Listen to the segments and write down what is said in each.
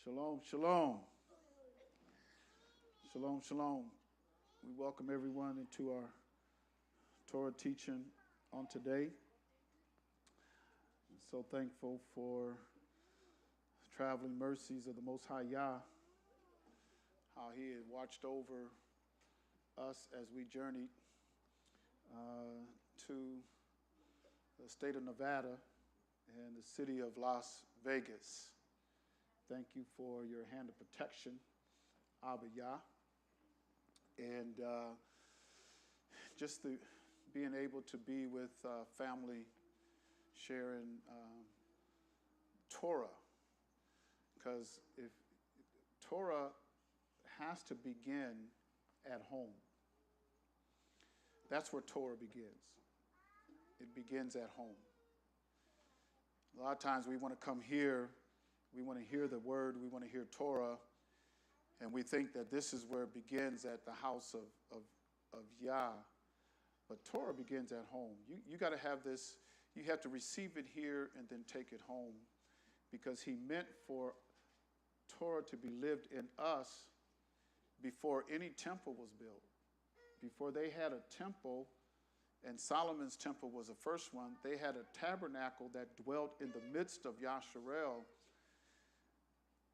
Shalom, shalom. Shalom, shalom. We welcome everyone into our Torah teaching on today. I'm so thankful for traveling mercies of the Most High Yah, how He had watched over us as we journeyed to the state of Nevada and the city of Las Vegas. Thank you for your hand of protection, Abba Yah. And just being able to be with family sharing Torah. Because if Torah has to begin at home. That's where Torah begins. It begins at home. A lot of times we want to come here, we want to hear the word, we want to hear Torah, and we think that this is where it begins at the house of Yah. But Torah begins at home. You got to have this, you have to receive it here and then take it home, because He meant for Torah to be lived in us before any temple was built. Before they had a temple, and Solomon's temple was the first one, they had a tabernacle that dwelt in the midst of Yasharel.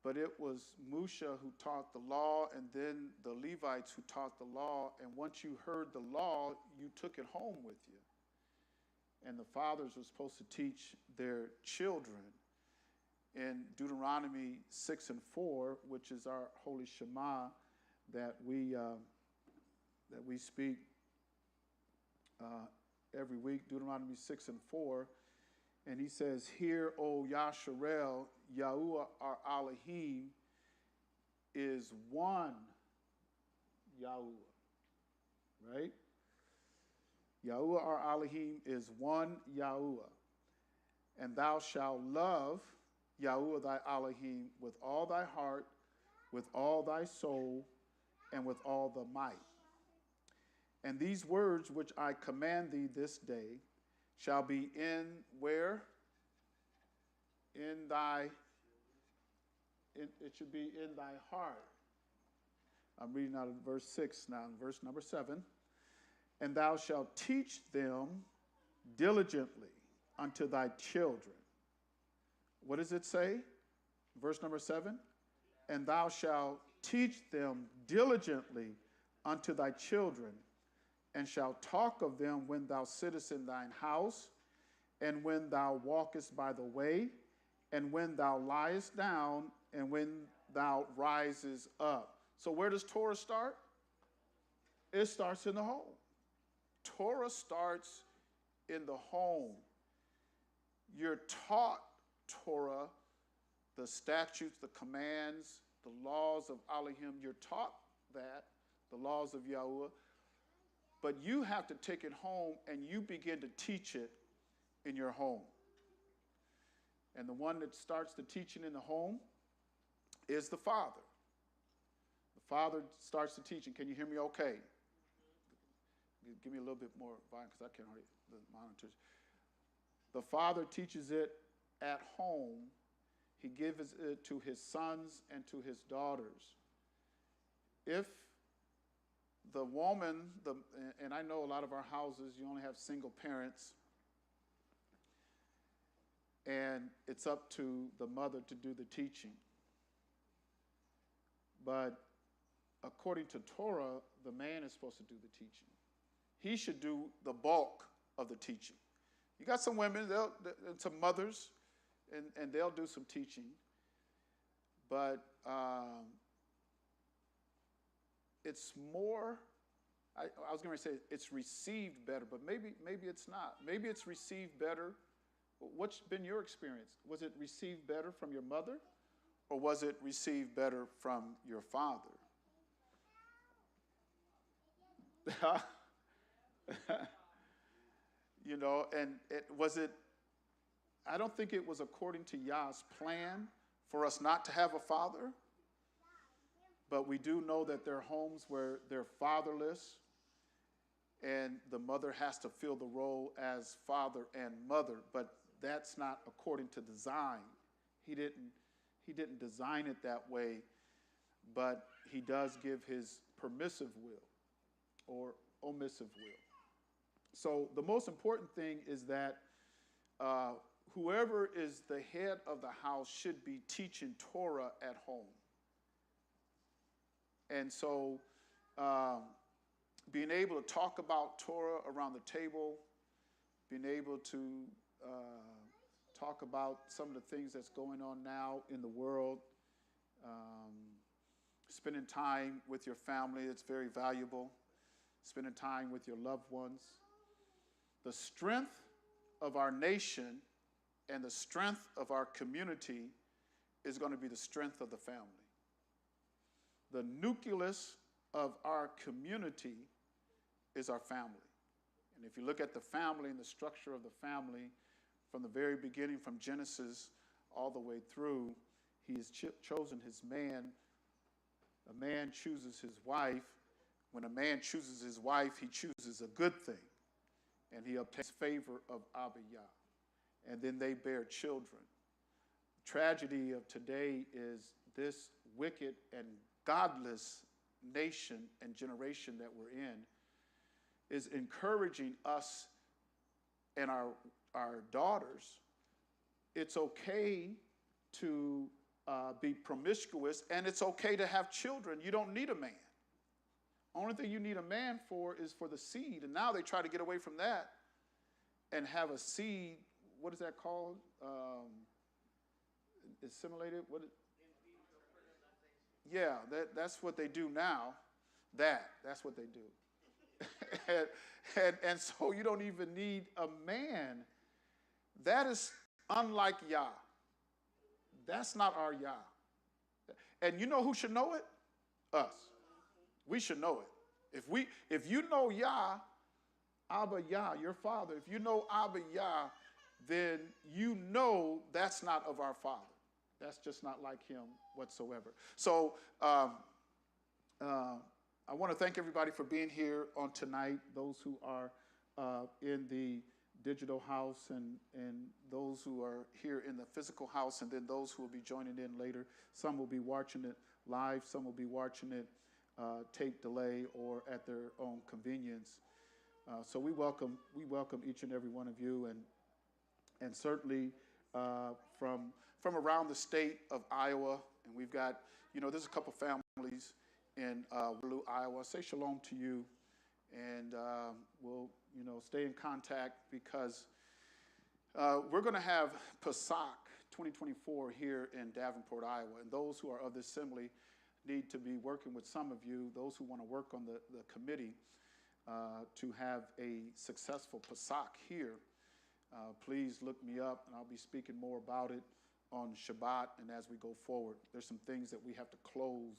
But it was Musha who taught the law, and then the Levites who taught the law. And once you heard the law, you took it home with you. And the fathers were supposed to teach their children. In Deuteronomy 6 and 4, which is our holy Shema that we speak every week, Deuteronomy 6 and 4, and he says, "Hear, O Yasharel, Yahuwah our Elohim is one Yahuwah," right? Yahuwah our Elohim is one Yahuwah, and thou shalt love Yahuwah thy Elohim with all thy heart, with all thy soul, and with all the might. And these words which I command thee this day shall be in where? It should be in thy heart. I'm reading out of verse 6 now, verse number 7. And thou shalt teach them diligently unto thy children. What does it say? Verse number 7. And thou shalt teach them diligently unto thy children, and shalt talk of them when thou sittest in thine house, and when thou walkest by the way, and when thou liest down, and when thou risest up. So where does Torah start? It starts in the home. Torah starts in the home. You're taught Torah, the statutes, the commands, the laws of Elohim. You're taught that, the laws of Yahuwah. But you have to take it home and you begin to teach it in your home. And the one that starts the teaching in the home is the father. The father starts the teaching. Can you hear me okay? Give me a little bit more volume because I can't hardly the monitors. The father teaches it at home. He gives it to his sons and to his daughters. If the woman, and I know a lot of our houses, you only have single parents, and it's up to the mother to do the teaching. But according to Torah, the man is supposed to do the teaching. He should do the bulk of the teaching. You got some women, some mothers, and they'll do some teaching. But it's more, I was going to say it's received better, but maybe it's not. Maybe it's received better. What's been your experience? Was it received better from your mother, or was it received better from your father? You know, and I don't think it was according to Yah's plan for us not to have a father, but we do know that there are homes where they're fatherless, and the mother has to fill the role as father and mother, but that's not according to design. He He didn't design it that way, but he does give his permissive will or omissive will. So the most important thing is that whoever is the head of the house should be teaching Torah at home. And so being able to talk about Torah around the table, being able to talk about some of the things that's going on now in the world, spending time with your family, it's very valuable, spending time with your loved ones. The strength of our nation and the strength of our community is going to be the strength of the family. The nucleus of our community is our family. And if you look at the family and the structure of the family from the very beginning, from Genesis all the way through, he has chosen his man. A man chooses his wife. When a man chooses his wife, he chooses a good thing. And he obtains favor of Abba Yah. And then they bear children. The tragedy of today is this wicked and godless nation and generation that we're in is encouraging us and our daughters. It's okay to be promiscuous, and it's okay to have children. You don't need a man. Only thing you need a man for is for the seed. And now they try to get away from that and have a seed. What is that called? Assimilated? Yeah, that's what they do now. That's what they do. and so you don't even need a man. That is unlike Yah. That's not our Yah. And you know who should know it? Us. We should know it. If you know Yah, Abba Yah, your father, if you know Abba Yah, then you know that's not of our father. That's just not like him whatsoever. So I want to thank everybody for being here on tonight, those who are in the digital house and those who are here in the physical house, and then those who will be joining in later. Some will be watching it live, some will be watching it tape delay or at their own convenience. So we welcome each and every one of you, and certainly from around the state of Iowa, and we've got, there's a couple families in Waterloo, Iowa. Say shalom to you, and we'll stay in contact because we're going to have Pesach 2024 here in Davenport, Iowa, and those who are of the assembly need to be working with some of you, those who want to work on the committee to have a successful Pesach here. Please look me up, and I'll be speaking more about it on Shabbat and as we go forward. There's some things that we have to close.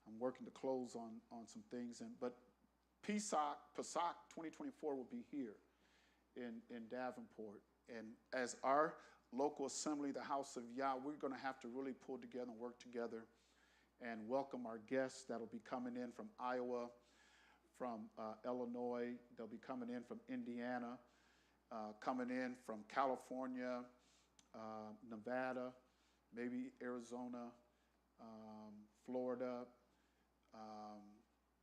I'm working to close on some things, but Pesach 2024 will be here in Davenport. And as our local assembly, the House of Yah, we're going to have to really pull together and work together and welcome our guests that'll be coming in from Iowa, from Illinois. They'll be coming in from Indiana, coming in from California, Nevada, maybe Arizona, Florida,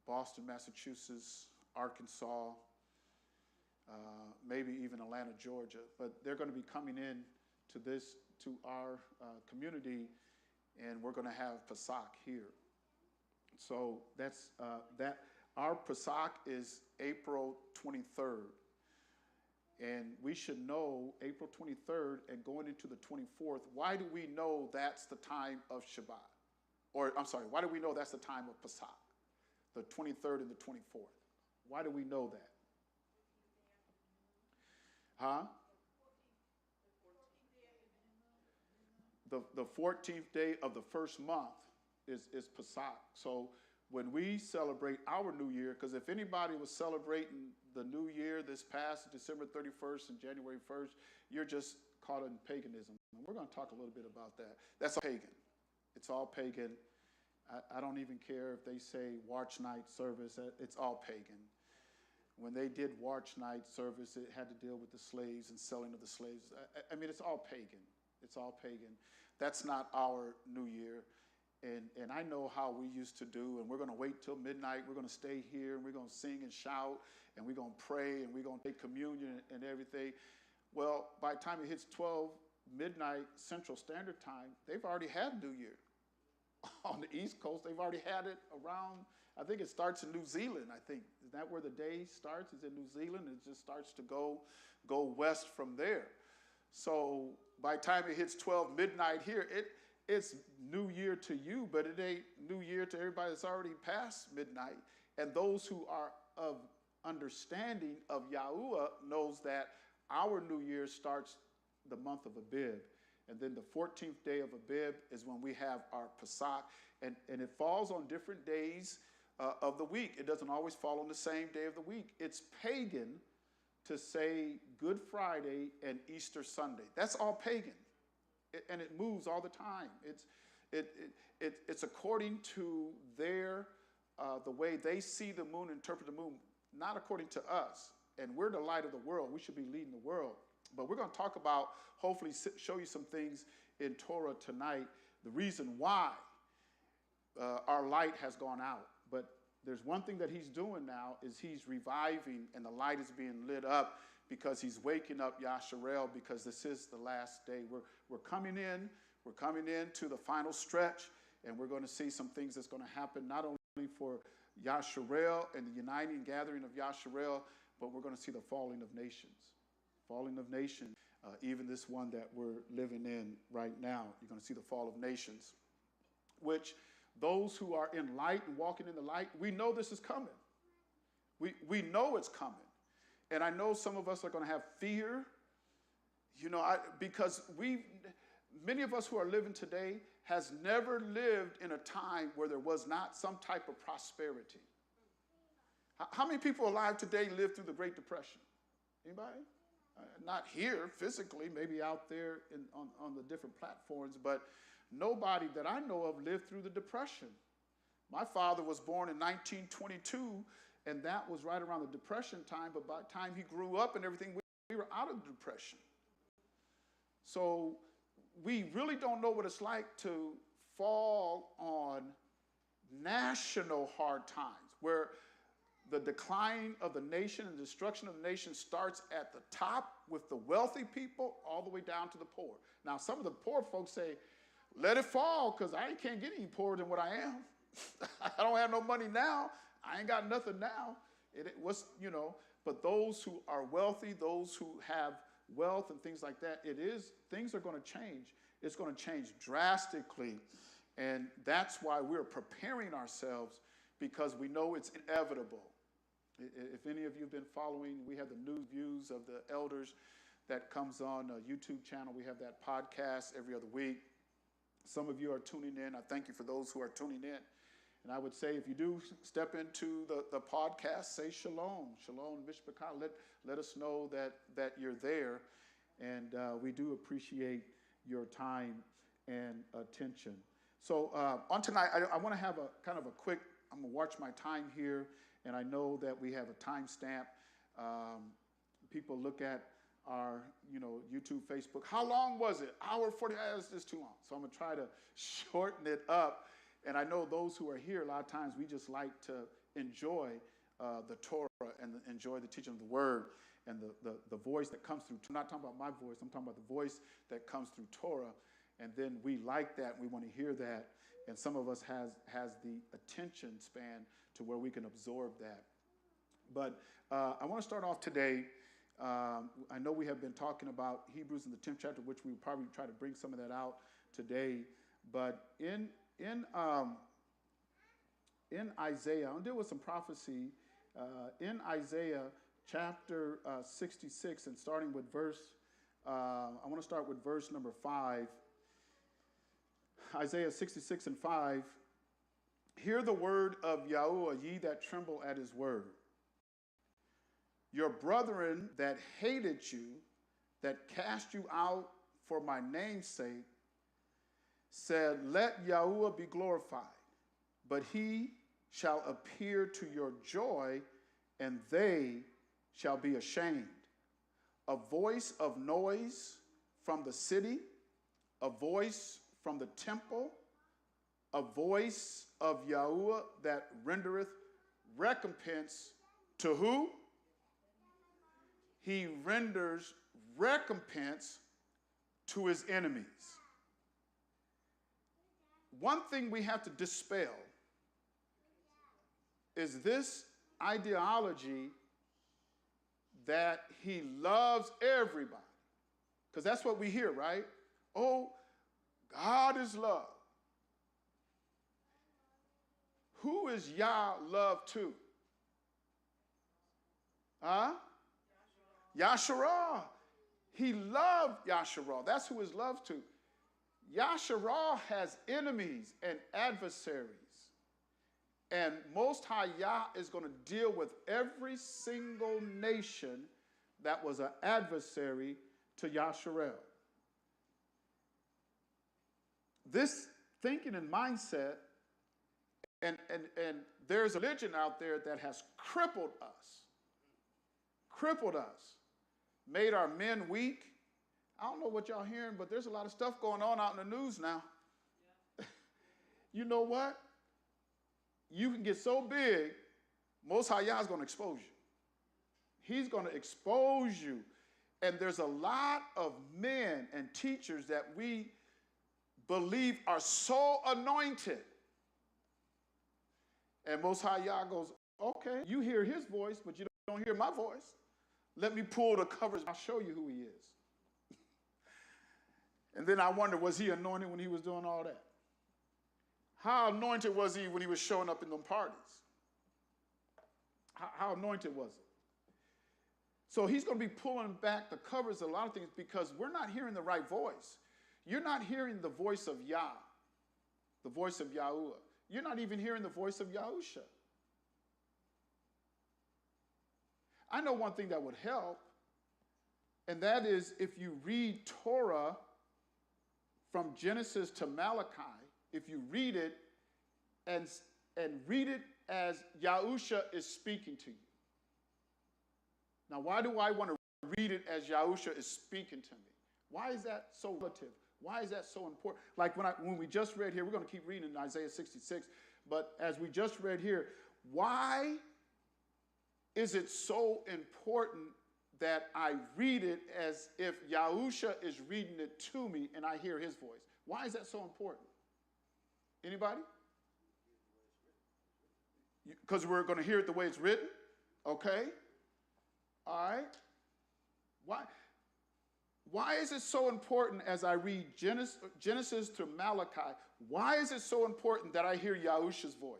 Boston, Massachusetts, Arkansas, maybe even Atlanta, Georgia. But they're going to be coming in to our community, and we're going to have Pesach here. So that's that. Our Pesach is April 23rd. And we should know April 23rd and going into the 24th. Why do we know that's the time of Shabbat? Or, I'm sorry, why do we know that's the time of Pesach? The 23rd and the 24th. Why do we know that? Huh? The 14th day of the first month is Pesach. So when we celebrate our New Year, because if anybody was celebrating the New Year this past December 31st and January 1st, you're just caught in paganism. And we're going to talk a little bit about that. That's all pagan. It's all pagan. I don't even care if they say watch night service. It's all pagan. When they did watch night service, it had to deal with the slaves and selling of the slaves. I mean, it's all pagan. It's all pagan. That's not our New Year. And I know how we used to do, and we're going to wait till midnight. We're going to stay here, and we're going to sing and shout, and we're going to pray, and we're going to take communion and everything. Well, by the time it hits 12 midnight Central Standard Time, they've already had New Year. On the East Coast, they've already had it around, I think it starts in New Zealand, I think. Is that where the day starts? Is in New Zealand? It just starts to go west from there. So by the time it hits 12 midnight here, it's New Year to you, but it ain't New Year to everybody that's already past midnight. And those who are of understanding of Yahuwah knows that our New Year starts the month of Abib. And then the 14th day of Abib is when we have our Pesach. And it falls on different days of the week. It doesn't always fall on the same day of the week. It's pagan to say Good Friday and Easter Sunday. That's all pagan. And it moves all the time. It's according to their the way they see the moon, interpret the moon, not according to us. And we're the light of the world. We should be leading the world. But we're going to talk about, hopefully show you some things in Torah tonight, the reason why our light has gone out. But there's one thing that he's doing now is he's reviving, and the light is being lit up because he's waking up Yasharel, because this is the last day. We're coming in to the final stretch, and we're going to see some things that's going to happen not only for Yasharel and the uniting gathering of Yasharel, but we're going to see the falling of nations. Falling of nations, even this one that we're living in right now. You're going to see the fall of nations, which those who are in light and walking in the light, we know this is coming. We know it's coming. And I know some of us are going to have fear, because many of us who are living today has never lived in a time where there was not some type of prosperity. How many people alive today lived through the Great Depression? Anybody? Not here physically, maybe out there on the different platforms, but nobody that I know of lived through the Depression. My father was born in 1922, and that was right around the Depression time, but by the time he grew up and everything, we were out of the Depression. So we really don't know what it's like to fall on national hard times, where the decline of the nation and destruction of the nation starts at the top with the wealthy people all the way down to the poor. Now, some of the poor folks say, let it fall, because I can't get any poorer than what I am. I don't have no money now. I ain't got nothing now. But those who are wealthy, those who have wealth and things like that, things are going to change. It's going to change drastically. And that's why we're preparing ourselves, because we know it's inevitable. If any of you have been following, we have the news views of the elders that comes on a YouTube channel. We have that podcast every other week. Some of you are tuning in. I thank you for those who are tuning in. And I would say, if you do step into the podcast, say Shalom. Shalom, Mishpacha. Let us know that you're there. And we do appreciate your time and attention. So on tonight, I want to have a kind of a quick, I'm going to watch my time here. And I know that we have a timestamp. People look at our, YouTube, Facebook. How long was it? Hour 40. It's just too long. So I'm going to try to shorten it up. And I know those who are here, a lot of times we just like to enjoy the Torah and enjoy the teaching of the Word and the voice that comes through. I'm not talking about my voice. I'm talking about the voice that comes through Torah. And then we like that. We want to hear that. And some of us has the attention span to where we can absorb that. But I want to start off today. I know we have been talking about Hebrews in the 10th chapter, which we will probably try to bring some of that out today. But in Isaiah, I'll deal with some prophecy. In Isaiah chapter 66, and starting with I want to start with verse number 5. Isaiah 66 and 5. Hear the word of Yahuwah, ye that tremble at his word. Your brethren that hated you, that cast you out for my name's sake, said, let Yahuwah be glorified, but he shall appear to your joy, and they shall be ashamed. A voice of noise from the city, a voice from the temple, a voice of Yahuwah that rendereth recompense to who? He renders recompense to his enemies. One thing we have to dispel is this ideology that he loves everybody. Because that's what we hear, right? Oh, God is love. Who is Yah love to? Huh? Yasharah. He loved Yasharah. That's who his love to. Yasharah has enemies and adversaries. And Most High Yah is going to deal with every single nation that was an adversary to Yasharel. This thinking and mindset, and there's a religion out there that has crippled us, made our men weak. I don't know what y'all hearing, but there's a lot of stuff going on out in the news now. Yeah. You know what? You can get so big, Most High Yah is going to expose you. He's going to expose you. And there's a lot of men and teachers that we believe are so anointed. And Most High Yah goes, okay, you hear his voice, but you don't hear my voice. Let me pull the covers. I'll show you who he is. And then I wonder, was he anointed when he was doing all that? How anointed was he when he was showing up in them parties? How anointed was it? So he's going to be pulling back the covers of a lot of things because we're not hearing the right voice. You're not hearing the voice of Yah, the voice of Yahuwah. You're not even hearing the voice of Yahusha. I know one thing that would help, and that is if you read Torah from Genesis to Malachi, if you read it and read it as Yahusha is speaking to you. Now, why do I want to read it as Yahusha is speaking to me? Why is that so relative? Why is that so important? Like when we just read here, we're going to keep reading in Isaiah 66, but as we just read here, why is it so important that I read it as if Yahusha is reading it to me and I hear his voice? Why is that so important? Anybody? Because we're going to hear it the way it's written? Okay. All right. Why is it so important as I read Genesis to Malachi? Why is it so important that I hear Yahusha's voice?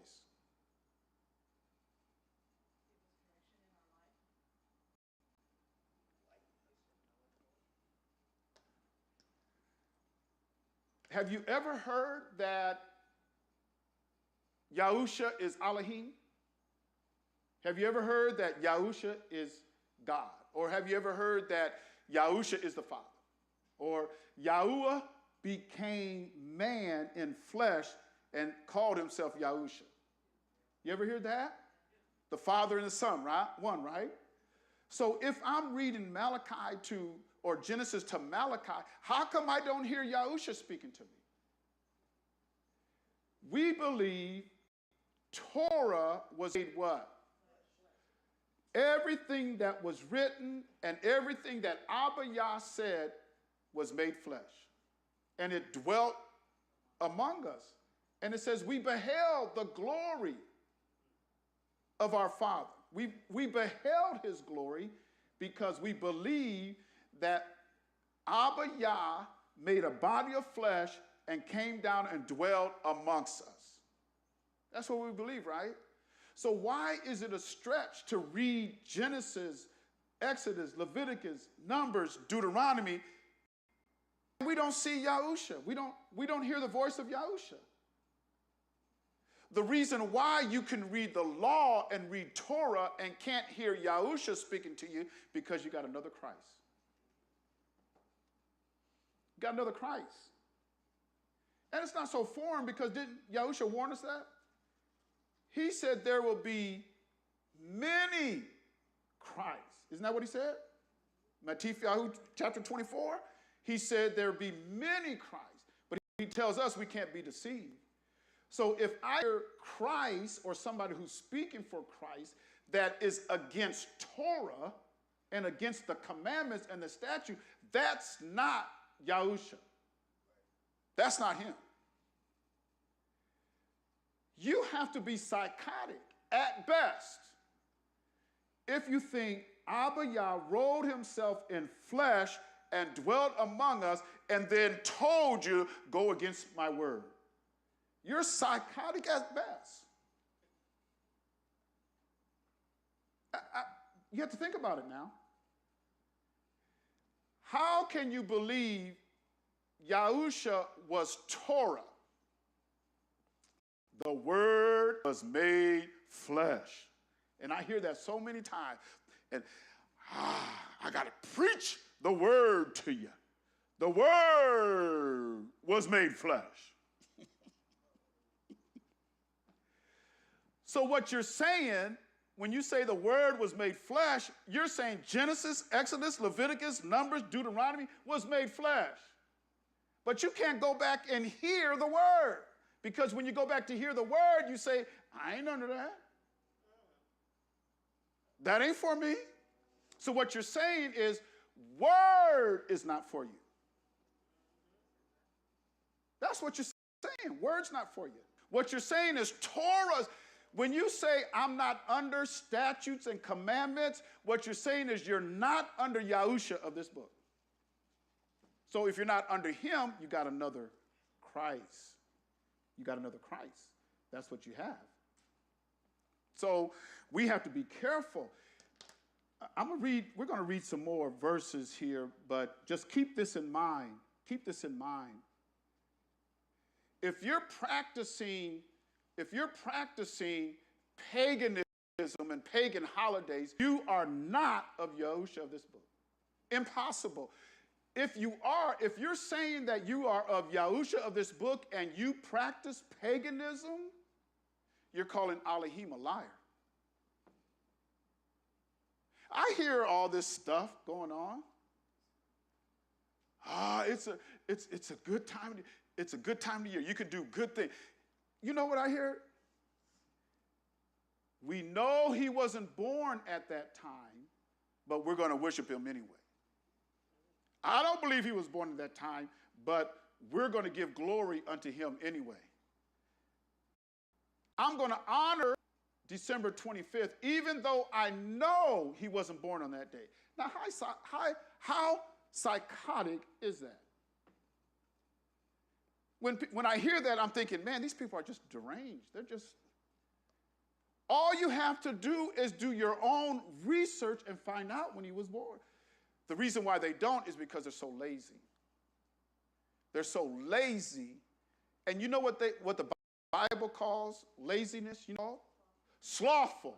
Have you ever heard that Yahusha is Elohim? Have you ever heard that Yahusha is God? Or have you ever heard that Yahusha is the Father? Or Yahuwah became man in flesh and called himself Yahusha. You ever hear that? The Father and the Son, right? One, right? So if I'm reading Malachi or Genesis to Malachi, how come I don't hear Yahusha speaking to me? We believe Torah was made what? Everything that was written and everything that Abba Yah said was made flesh. And it dwelt among us. And it says, we beheld the glory of our Father. We beheld his glory because we believe that Abba Yah made a body of flesh and came down and dwelled amongst us. That's what we believe, right? So why is it a stretch to read Genesis, Exodus, Leviticus, Numbers, Deuteronomy? We don't see Yahusha. We don't hear the voice of Yahusha. The reason why you can read the law and read Torah and can't hear Yahusha speaking to you because you got another Christ. You got another Christ. And it's not so foreign because didn't Yahusha warn us that? He said there will be many Christs. Isn't that what he said? Matthew chapter 24. He said there will be many Christs. But tells us we can't be deceived. So if I hear Christ or somebody who's speaking for Christ that is against Torah and against the commandments and the statute, that's not Yahusha. That's not him. You have to be psychotic at best if you think Abba Yah rolled himself in flesh and dwelt among us and then told you, go against my word. You're psychotic at best. You have to think about it now. How can you believe Yahusha was Torah? The word was made flesh. And I hear that so many times. And I got to preach the word to you. The word was made flesh. So what you're saying, when you say the word was made flesh, you're saying Genesis, Exodus, Leviticus, Numbers, Deuteronomy was made flesh. But you can't go back and hear the word. Because when you go back to hear the word, you say, I ain't under that. That ain't for me. So what you're saying is, word is not for you. That's what you're saying. Word's not for you. What you're saying is Torah. When you say, I'm not under statutes and commandments, what you're saying is you're not under Yahusha of this book. So if you're not under him, you got another Christ. You got another Christ. That's what you have. So we have to be careful. We're going to read some more verses here, but just keep this in mind. Keep this in mind. If you're practicing paganism and pagan holidays, you are not of Yahusha of this book. Impossible. If you're saying that you are of Yahusha of this book and you practice paganism, you're calling Elohim a liar. I hear all this stuff going on. It's a good time. It's a good time of year. You can do good things. You know what I hear? We know he wasn't born at that time, but we're going to worship him anyway. I don't believe he was born at that time, but we're going to give glory unto him anyway. I'm going to honor December 25th, even though I know he wasn't born on that day. Now, how psychotic is that? When I hear that, I'm thinking, man, these people are just deranged. They're just... All you have to do is do your own research and find out when he was born. The reason why they don't is because they're so lazy. They're so lazy. And you know what the Bible calls laziness, you know? Slothful.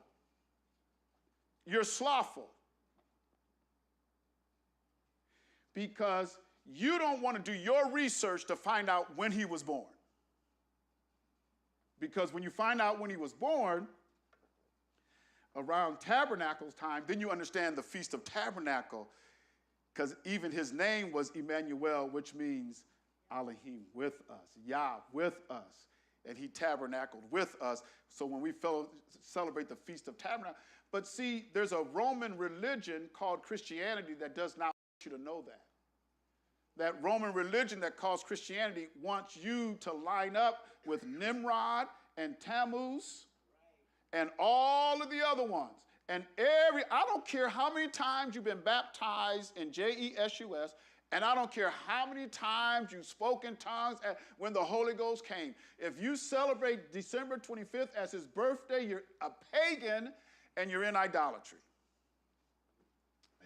You're slothful. Because you don't want to do your research to find out when he was born. Because when you find out when he was born, around Tabernacles time, then you understand the Feast of Tabernacle, because even his name was Emmanuel, which means Elohim with us, Yah with us, and he tabernacled with us. So when we celebrate the Feast of Tabernacle, but see, there's a Roman religion called Christianity that does not want you to know that. That Roman religion that calls Christianity wants you to line up with Nimrod and Tammuz and all of the other ones. And I don't care how many times you've been baptized in JESUS, and I don't care how many times you spoke in tongues when the Holy Ghost came. If you celebrate December 25th as his birthday, you're a pagan and you're in idolatry.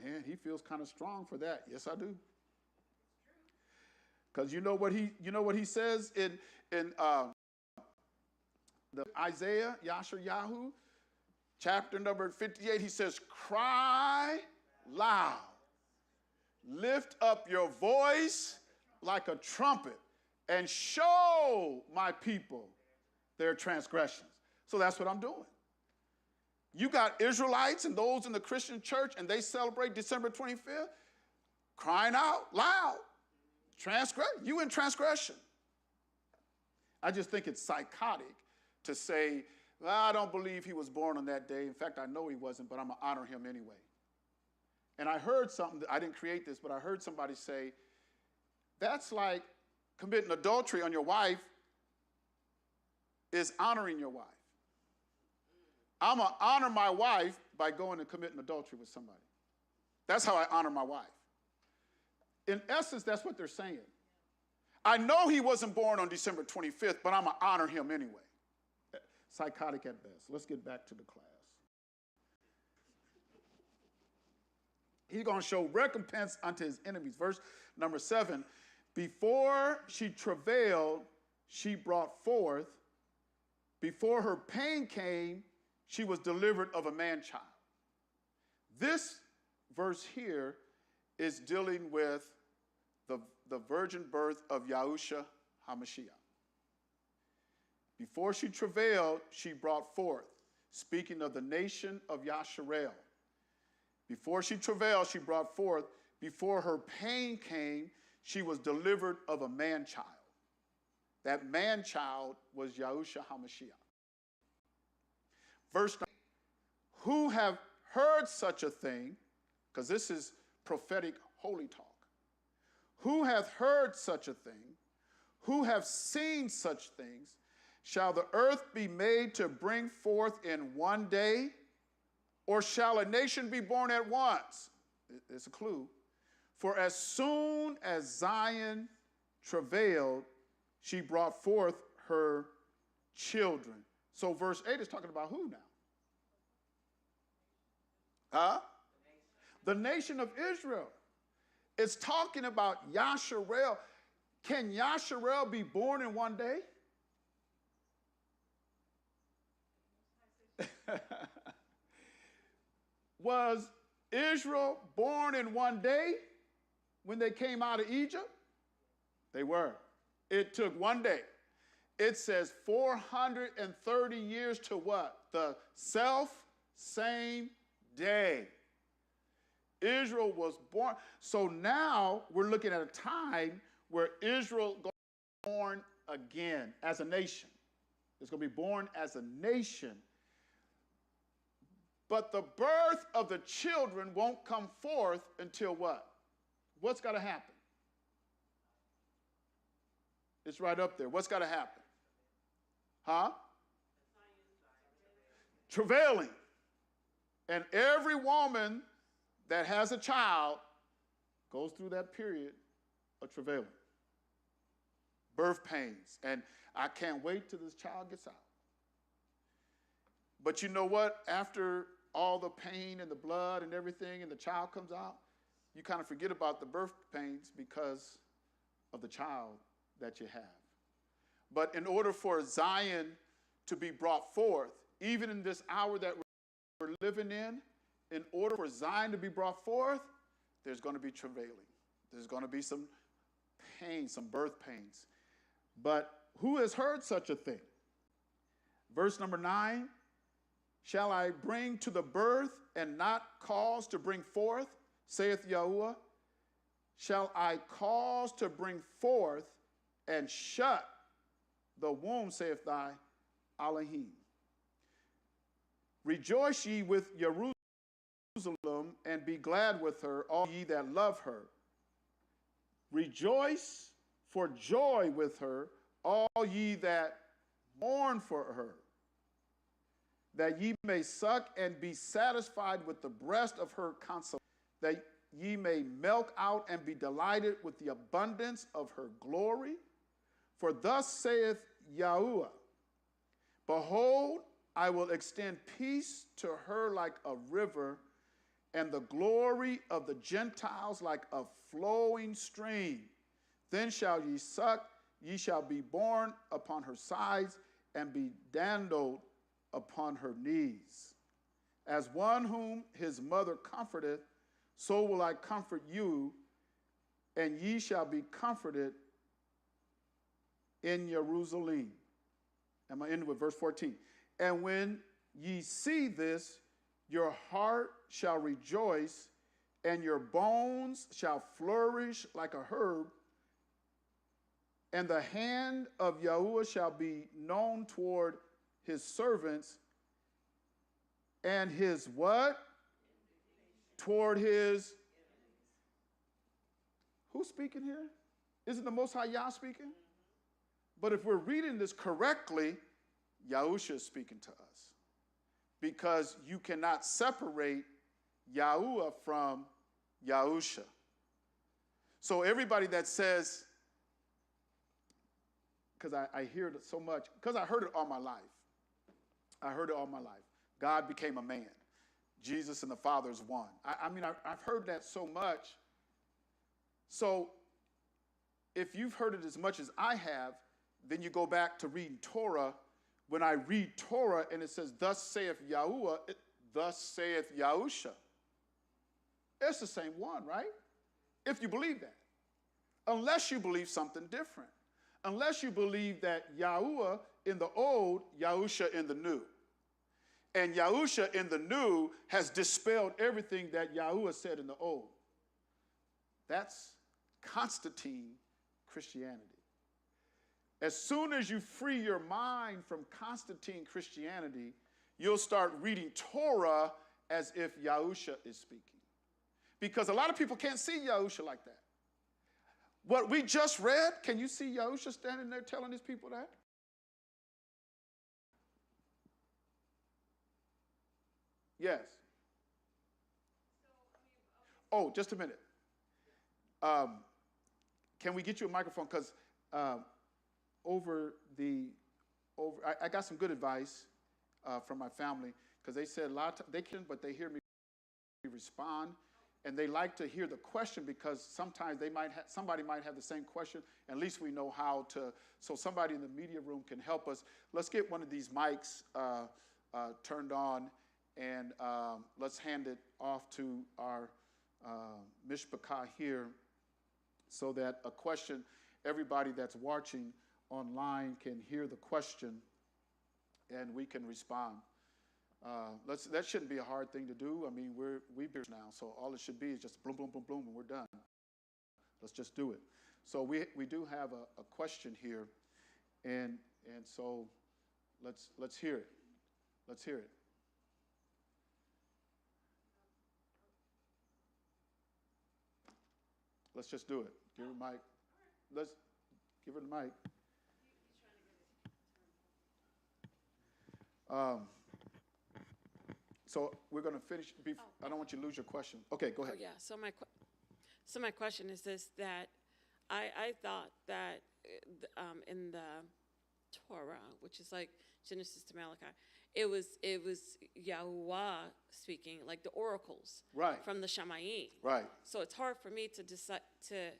Man, he feels kind of strong for that. Yes, I do. Because you know what he says in the Isaiah, Yashayahu, chapter number 58, he says, cry loud. Lift up your voice like a trumpet and show my people their transgressions. So that's what I'm doing. You got Israelites and those in the Christian church, and they celebrate December 25th, crying out loud. You in transgression. I just think it's psychotic to say, well, I don't believe he was born on that day. In fact, I know he wasn't, but I'm going to honor him anyway. And I heard something, I didn't create this, but I heard somebody say, that's like committing adultery on your wife is honoring your wife. I'm going to honor my wife by going and committing adultery with somebody. That's how I honor my wife. In essence, that's what they're saying. I know he wasn't born on December 25th, but I'm going to honor him anyway. Psychotic at best. Let's get back to the class. He's going to show recompense unto his enemies. Verse number 7. Before she travailed, she brought forth. Before her pain came, she was delivered of a man-child. This verse here is dealing with the virgin birth of Yahushua HaMashiach. Before she travailed, she brought forth, speaking of the nation of Yasharel. Before she travailed, she brought forth. Before her pain came, she was delivered of a man-child. That man-child was Yahushua HaMashiach. Verse 9, who have heard such a thing, because this is prophetic holy talk. Who hath heard such a thing? Who have seen such things? Shall the earth be made to bring forth in one day? Or shall a nation be born at once? It's a clue. For as soon as Zion travailed, she brought forth her children. So verse 8 is talking about who now? Huh? The nation of Israel. It's talking about Yasharel. Can Yasharel be born in one day? Was Israel born in one day when they came out of Egypt? They were. It took one day. It says 430 years to what? The self-same day. Israel was born. So now we're looking at a time where Israel is born again as a nation. It's going to be born as a nation. But the birth of the children won't come forth until what? What's got to happen? It's right up there. What's got to happen? Huh? Travailing. And every woman that has a child goes through that period of travailing. Birth pains. And I can't wait till this child gets out. But you know what? After all the pain and the blood and everything and the child comes out, you kind of forget about the birth pains because of the child that you have. But in order for Zion to be brought forth, even in this hour that we're living in order for Zion to be brought forth, there's going to be travailing. There's going to be some pain, some birth pains. But who has heard such a thing? Verse number 9, shall I bring to the birth and not cause to bring forth, saith Yahuwah? Shall I cause to bring forth and shut the womb, saith thy Elohim? Rejoice ye with Jerusalem, and be glad with her, all ye that love her. Rejoice for joy with her, all ye that mourn for her, that ye may suck and be satisfied with the breast of her consolation, that ye may milk out and be delighted with the abundance of her glory. For thus saith Yahuwah, behold, I will extend peace to her like a river, and the glory of the Gentiles like a flowing stream. Then shall ye suck, ye shall be borne upon her sides, and be dandled upon her knees. As one whom his mother comforteth, so will I comfort you, and ye shall be comforted in Jerusalem. I'm going to end with verse 14. And when ye see this, your heart shall rejoice, and your bones shall flourish like a herb, And the hand of Yahuwah shall be known toward his servants, and his what? Toward his. Who's speaking here? Isn't the Most High Yah speaking? But if we're reading this correctly, Yahusha is speaking to us. Because you cannot separate Yahuwah from Yahusha. So everybody that says, because I hear it so much, because I heard it all my life. I heard it all my life. God became a man. Jesus and the Father is one. I've heard that so much. So if you've heard it as much as I have, then you go back to reading Torah. When I read Torah and it says, thus saith Yahuwah, thus saith Yahusha. It's the same one, right? If you believe that. Unless you believe something different. Unless you believe that Yahuwah in the old, Yahusha in the new. And Yahusha in the new has dispelled everything that Yahuwah said in the old. That's Constantine Christianity. As soon as you free your mind from Constantine Christianity, you'll start reading Torah as if Yahusha is speaking. Because a lot of people can't see Yahusha like that. What we just read, can you see Yahusha standing there telling his people that? Yes. Oh, just a minute. Can we get you a microphone? Because I got some good advice from my family, because they said a lot of times they can, but they hear me respond, and they like to hear the question, because sometimes somebody might have the same question. At least we know how to. So somebody in the media room can help us. Let's get one of these mics turned on, and let's hand it off to our Mishpacha here, so that a question, everybody that's watching online can hear the question and we can respond. That shouldn't be a hard thing to do. I mean, we've been now, so all it should be is just boom, boom, boom, boom, and we're done. Let's just do it. So we do have a question here, and so let's hear it. Let's hear it. Let's just do it. Give her a mic. Let's give her the mic. So we're going to finish. I don't want you to lose your question. Okay, go ahead. Oh, yeah. So my question is this: that I thought that in the Torah, which is like Genesis to Malachi, it was Yahuwah speaking, like the oracles, right, from the Shamayim. Right. So it's hard for me to decide to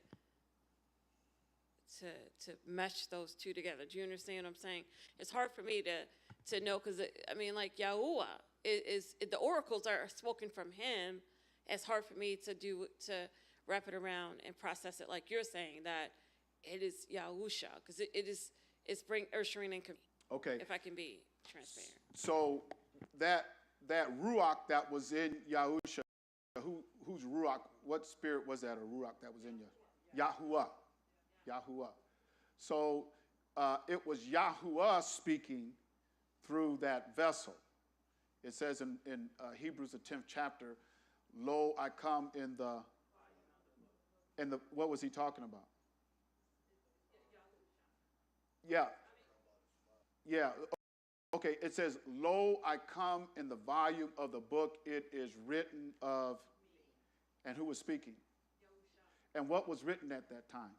mesh those two together. Do you understand what I'm saying? It's hard for me to know, because like Yahuwah is the oracles are spoken from him. It's hard for me to wrap it around and process it like you're saying, that it is Yahusha, because it's ushering in. Okay. If I can be transparent. So that ruach that was in Yahusha, whose ruach? What spirit was that, or ruach that was in Yahuwah? Yahuwah. So it was Yahuwah speaking through that vessel. It says in Hebrews, the 10th chapter, lo, I come in the, what was he talking about? Yeah. Yeah. Okay, it says, lo, I come in the volume of the book, it is written of, and who was speaking? And what was written at that time?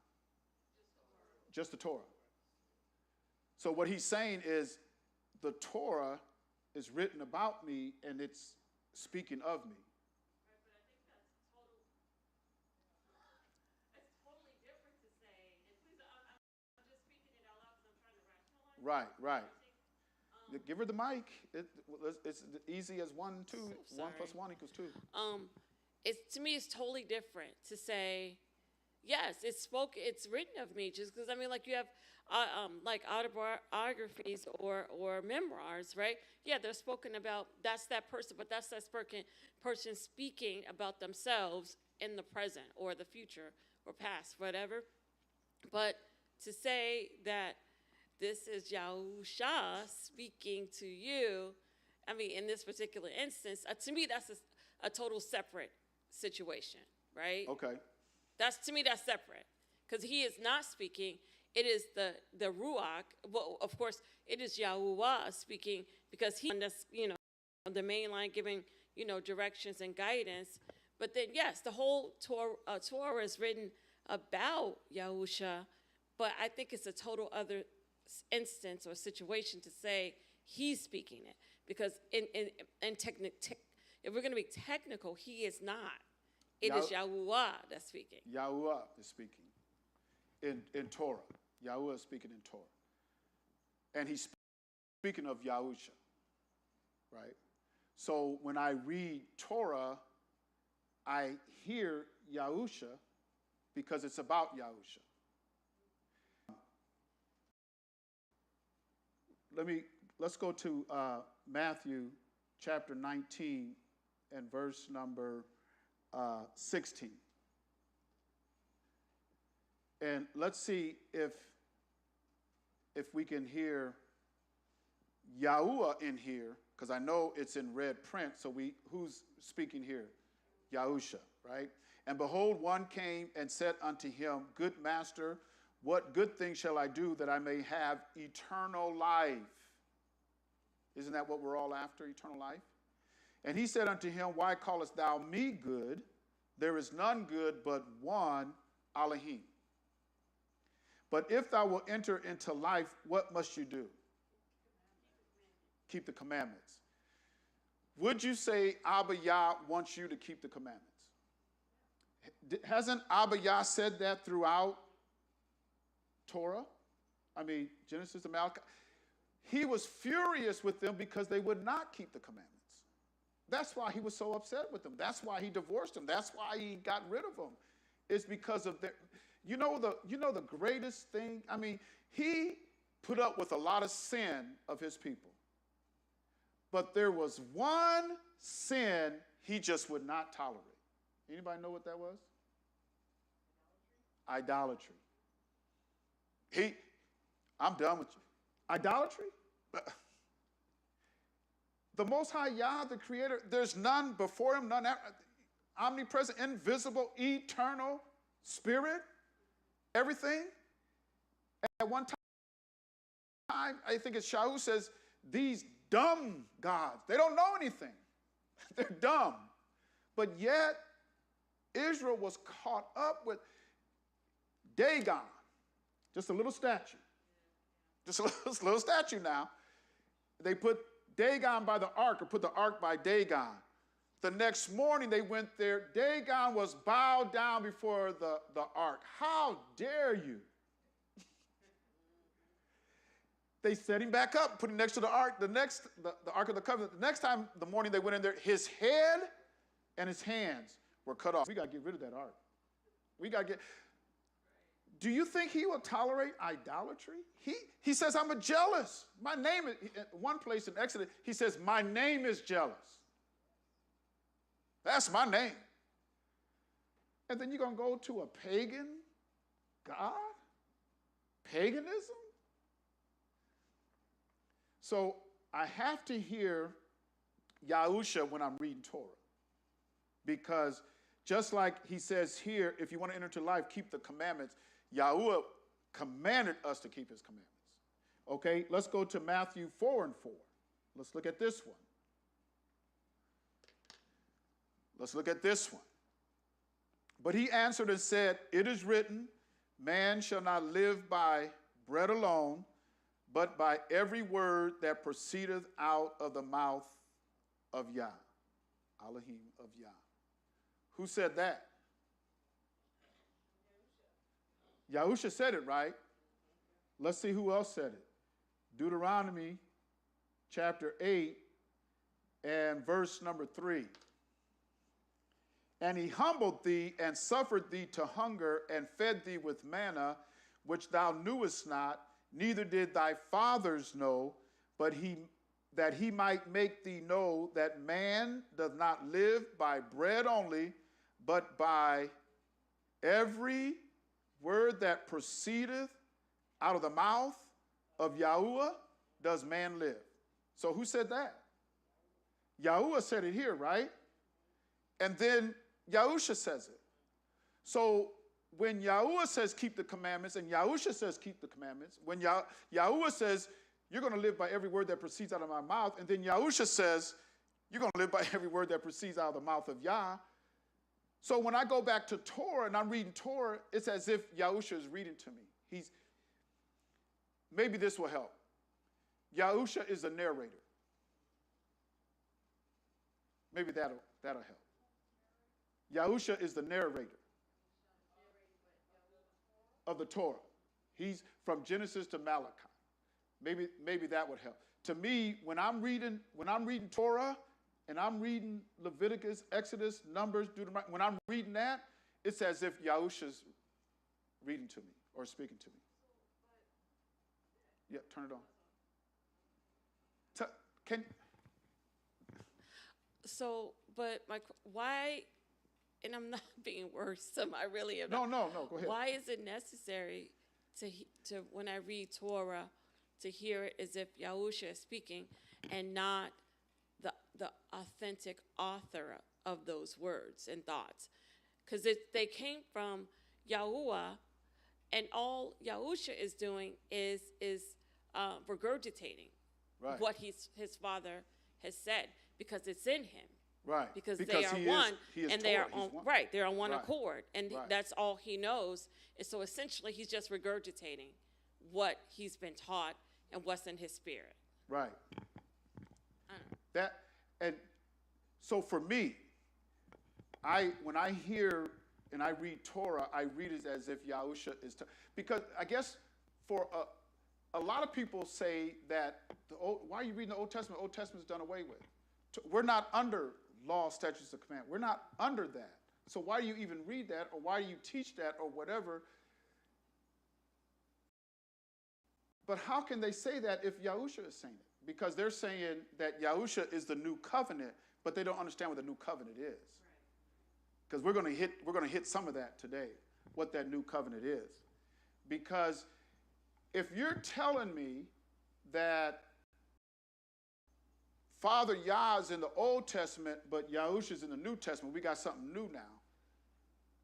Just the Torah. So what he's saying is, the Torah is written about me, and it's speaking of me. Right, but I think that's totally different to say, and please, I'm just speaking it out loud because I'm trying to rationalize. Right. Give her the mic. It's easy as 1, 2. So 1 + 1 = 2. To me, it's totally different to say, yes, it's written of me, just because, like you have like autobiographies or memoirs, right? Yeah, they're spoken about, that's that person, but that's that person speaking about themselves in the present or the future or past, whatever. But to say that this is Yahusha speaking to you, I mean, in this particular instance, to me, that's a total separate situation, right? Okay. To me, that's separate. Because he is not speaking. It is the Ruach. Well, of course, it is Yahuwah speaking because that's, the main line giving, directions and guidance. But then, yes, the whole Torah is written about Yahusha, but I think it's a total other instance or situation to say he's speaking it. Because if we're going to be technical, he is not. It is Yahuwah that's speaking. Yahuwah is speaking in Torah. Yahuwah is speaking in Torah. And he's speaking of Yahusha, right? So when I read Torah, I hear Yahusha because it's about Yahusha. Let's go to Matthew chapter 19 and verse number 16. And let's see if we can hear Yahuwah in here, because I know it's in red print. So who's speaking here? Yahusha, right? And behold, one came and said unto him, Good master, what good thing shall I do that I may have eternal life? Isn't that what we're all after, eternal life? And he said unto him, Why callest thou me good? There is none good but one, Elohim. But if thou wilt enter into life, what must you do? Keep the commandments. Would you say Abba Yah wants you to keep the commandments? Hasn't Abba Yah said that throughout Torah? I mean, Genesis to Malachi. He was furious with them because they would not keep the commandments. That's why he was so upset with them. That's why he divorced them. That's why he got rid of them. It's because of their, the greatest thing. I mean, he put up with a lot of sin of his people. But there was one sin he just would not tolerate. Anybody know what that was? Idolatry. I'm done with you. Idolatry? The Most High Yah, the Creator, there's none before him, none after, omnipresent, invisible, eternal, spirit, everything. At one time, I think it's Shaul says, these dumb gods, they don't know anything. They're dumb. But yet, Israel was caught up with Dagon, just a little statue. Just a little statue now. They put Dagon by the ark, or put the ark by Dagon. The next morning they went there. Dagon was bowed down before the ark. How dare you? They set him back up, put him next to the ark, the ark of the covenant. The next time, the morning they went in there, his head and his hands were cut off. We got to get rid of that ark. Do you think he will tolerate idolatry? He says, I'm a jealous. My name is, one place in Exodus, he says, my name is jealous. That's my name. And then you're going to go to a pagan God? Paganism? So I have to hear Yahusha when I'm reading Torah. Because just like he says here, if you want to enter into life, keep the commandments. Yahuwah commanded us to keep his commandments. Okay, let's go to Matthew 4:4. Let's look at this one. But he answered and said, It is written, man shall not live by bread alone, but by every word that proceedeth out of the mouth of Yah. Elohim of Yah. Who said that? Yahusha said it, right? Let's see who else said it. Deuteronomy chapter 8 and verse number 3. And he humbled thee and suffered thee to hunger and fed thee with manna, which thou knewest not, neither did thy fathers know, but that he might make thee know that man doth not live by bread only, but by every word that proceedeth Out of the mouth of Yahuwah does man live. So who said that? Yahuwah said it here, right? And then Yahusha says it. So when Yahuwah says keep the commandments, and Yahusha says keep the commandments, when Yahuwah says you're going to live by every word that proceeds out of my mouth, and then Yahusha says you're going to live by every word that proceeds out of the mouth of Yah. So when I go back to Torah and I'm reading Torah, it's as if Yahusha is reading to me. Maybe this will help. Yahusha is the narrator. Maybe that'll help. Yahusha is the narrator of the Torah. He's from Genesis to Malachi. Maybe that would help. To me, when I'm reading Torah and I'm reading Leviticus, Exodus, Numbers, Deuteronomy, when I'm reading that, it's as if Yahusha's reading to me or speaking to me. Yeah, turn it on. Why, and I'm not being worrisome, I really am. No, go ahead. Why is it necessary to when I read Torah, to hear it as if Yahusha is speaking and not the authentic author of those words and thoughts? Because they came from Yahuwah, and all Yahusha is doing is regurgitating what his Father has said, because it's in him. Right. Because they are one, and they are on they're on one right. accord, and that's all he knows. And so essentially, he's just regurgitating what he's been taught and what's in his spirit. Right. And so for me, when I hear and I read Torah, I read it as if Yahusha is, because I guess for a lot of people say that why are you reading the Old Testament? Old Testament's done away with. We're not under law, statutes, and command. We're not under that. So why do you even read that, or why do you teach that, or whatever? But how can they say that if Yahusha is saying it? Because they're saying that Yahusha is the new covenant, but they don't understand what the new covenant is. Because we're going to hit some of that today, what that new covenant is. Because if you're telling me that Father Yah is in the Old Testament, but Yahusha is in the New Testament, we got something new now.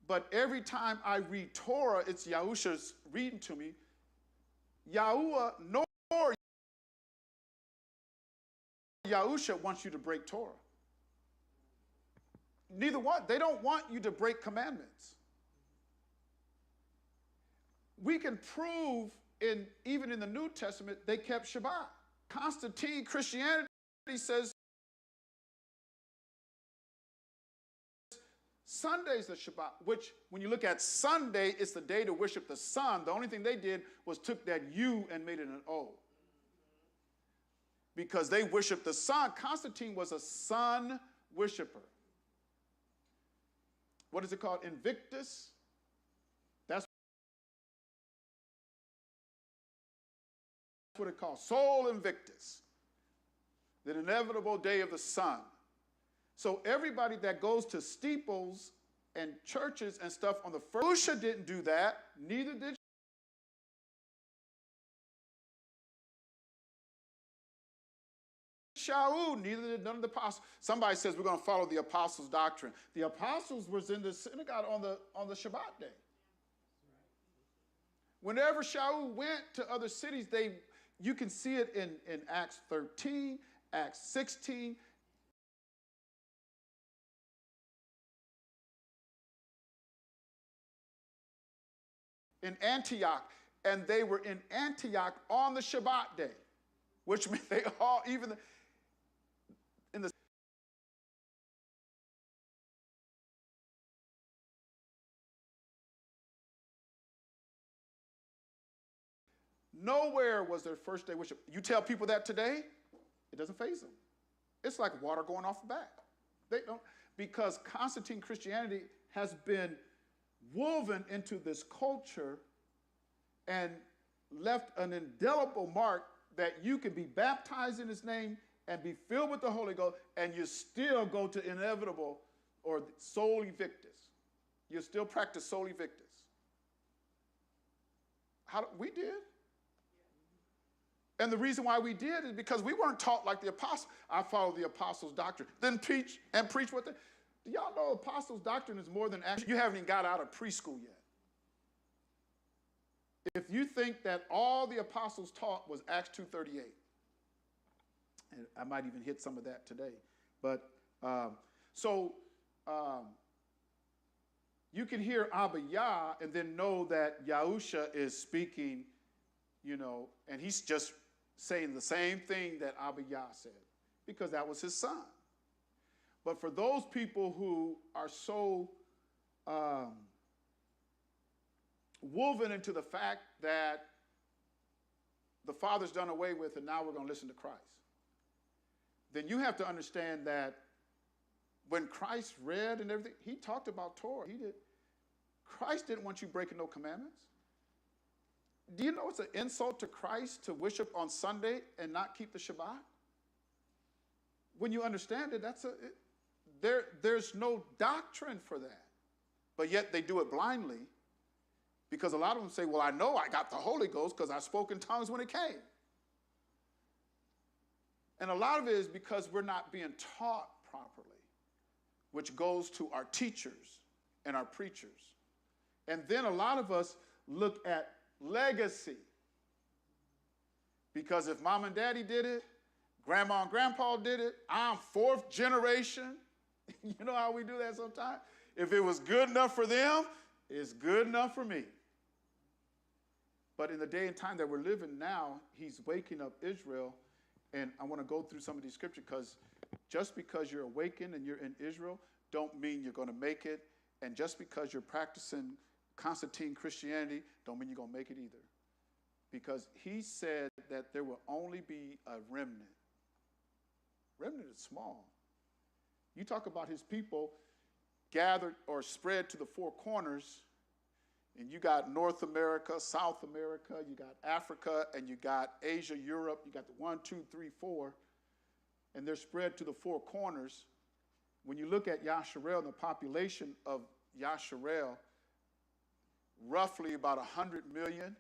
But every time I read Torah, it's Yahusha's reading to me. Yahuwah nor Yahusha wants you to break Torah. Neither one. They don't want you to break commandments. We can prove even in the New Testament, they kept Shabbat. Constantine, Christianity says Sunday's the Shabbat, which when you look at Sunday, it's the day to worship the sun. The only thing they did was took that U and made it an O. Because they worshiped the sun. Constantine was a sun worshiper. What is it called? Invictus? That's what it calls. Sol Invictus. The inevitable day of the sun. So everybody that goes to steeples and churches and stuff on the first, Yahusha didn't do that. Neither did Shaul, neither did none of the apostles. Somebody says we're going to follow the apostles' doctrine. The apostles was in the synagogue on the Shabbat day. Whenever Shaul went to other cities, you can see it in Acts 13, Acts 16. In Antioch, and they were in Antioch on the Shabbat day, which meant they all, even in the nowhere was their first day worship. You tell people that today, it doesn't faze them. It's like water going off the back. They don't, because Constantine Christianity has been woven into this culture and left an indelible mark that you can be baptized in his name and be filled with the Holy Ghost, and you still go to inevitable or soli victus. You still practice soli victus. We did. And the reason why we did is because we weren't taught like the apostles. I follow the apostles' doctrine. Then preach what they. Do y'all know apostles' doctrine is more than action? You haven't even got out of preschool yet. If you think that all the apostles taught was Acts 2:38, and I might even hit some of that today. But you can hear Abba Yah and then know that Yahusha is speaking, and he's just saying the same thing that Abba Yah said, because that was his son. But for those people who are so woven into the fact that the Father's done away with and now we're going to listen to Christ, then you have to understand that when Christ read and everything, he talked about Torah. Christ didn't want you breaking no commandments. Do you know it's an insult to Christ to worship on Sunday and not keep the Shabbat? When you understand it, there's no doctrine for that. But yet they do it blindly, because a lot of them say, well, I know I got the Holy Ghost because I spoke in tongues when it came. And a lot of it is because we're not being taught properly, which goes to our teachers and our preachers. And then a lot of us look at legacy. Because if mom and daddy did it, grandma and grandpa did it, I'm fourth generation. You know how we do that sometimes? If it was good enough for them, it's good enough for me. But in the day and time that we're living now, he's waking up Israel. And I want to go through some of these scriptures, because just because you're awakened and you're in Israel don't mean you're going to make it. And just because you're practicing Constantine Christianity don't mean you're going to make it either. Because he said that there will only be a remnant. Remnant is small. You talk about his people gathered or spread to the four corners, and you got North America, South America, you got Africa, and you got Asia, Europe. You got the 1, 2, 3, 4, and they're spread to the four corners. When you look at Yasharel and the population of Yasharel, roughly about 100 million,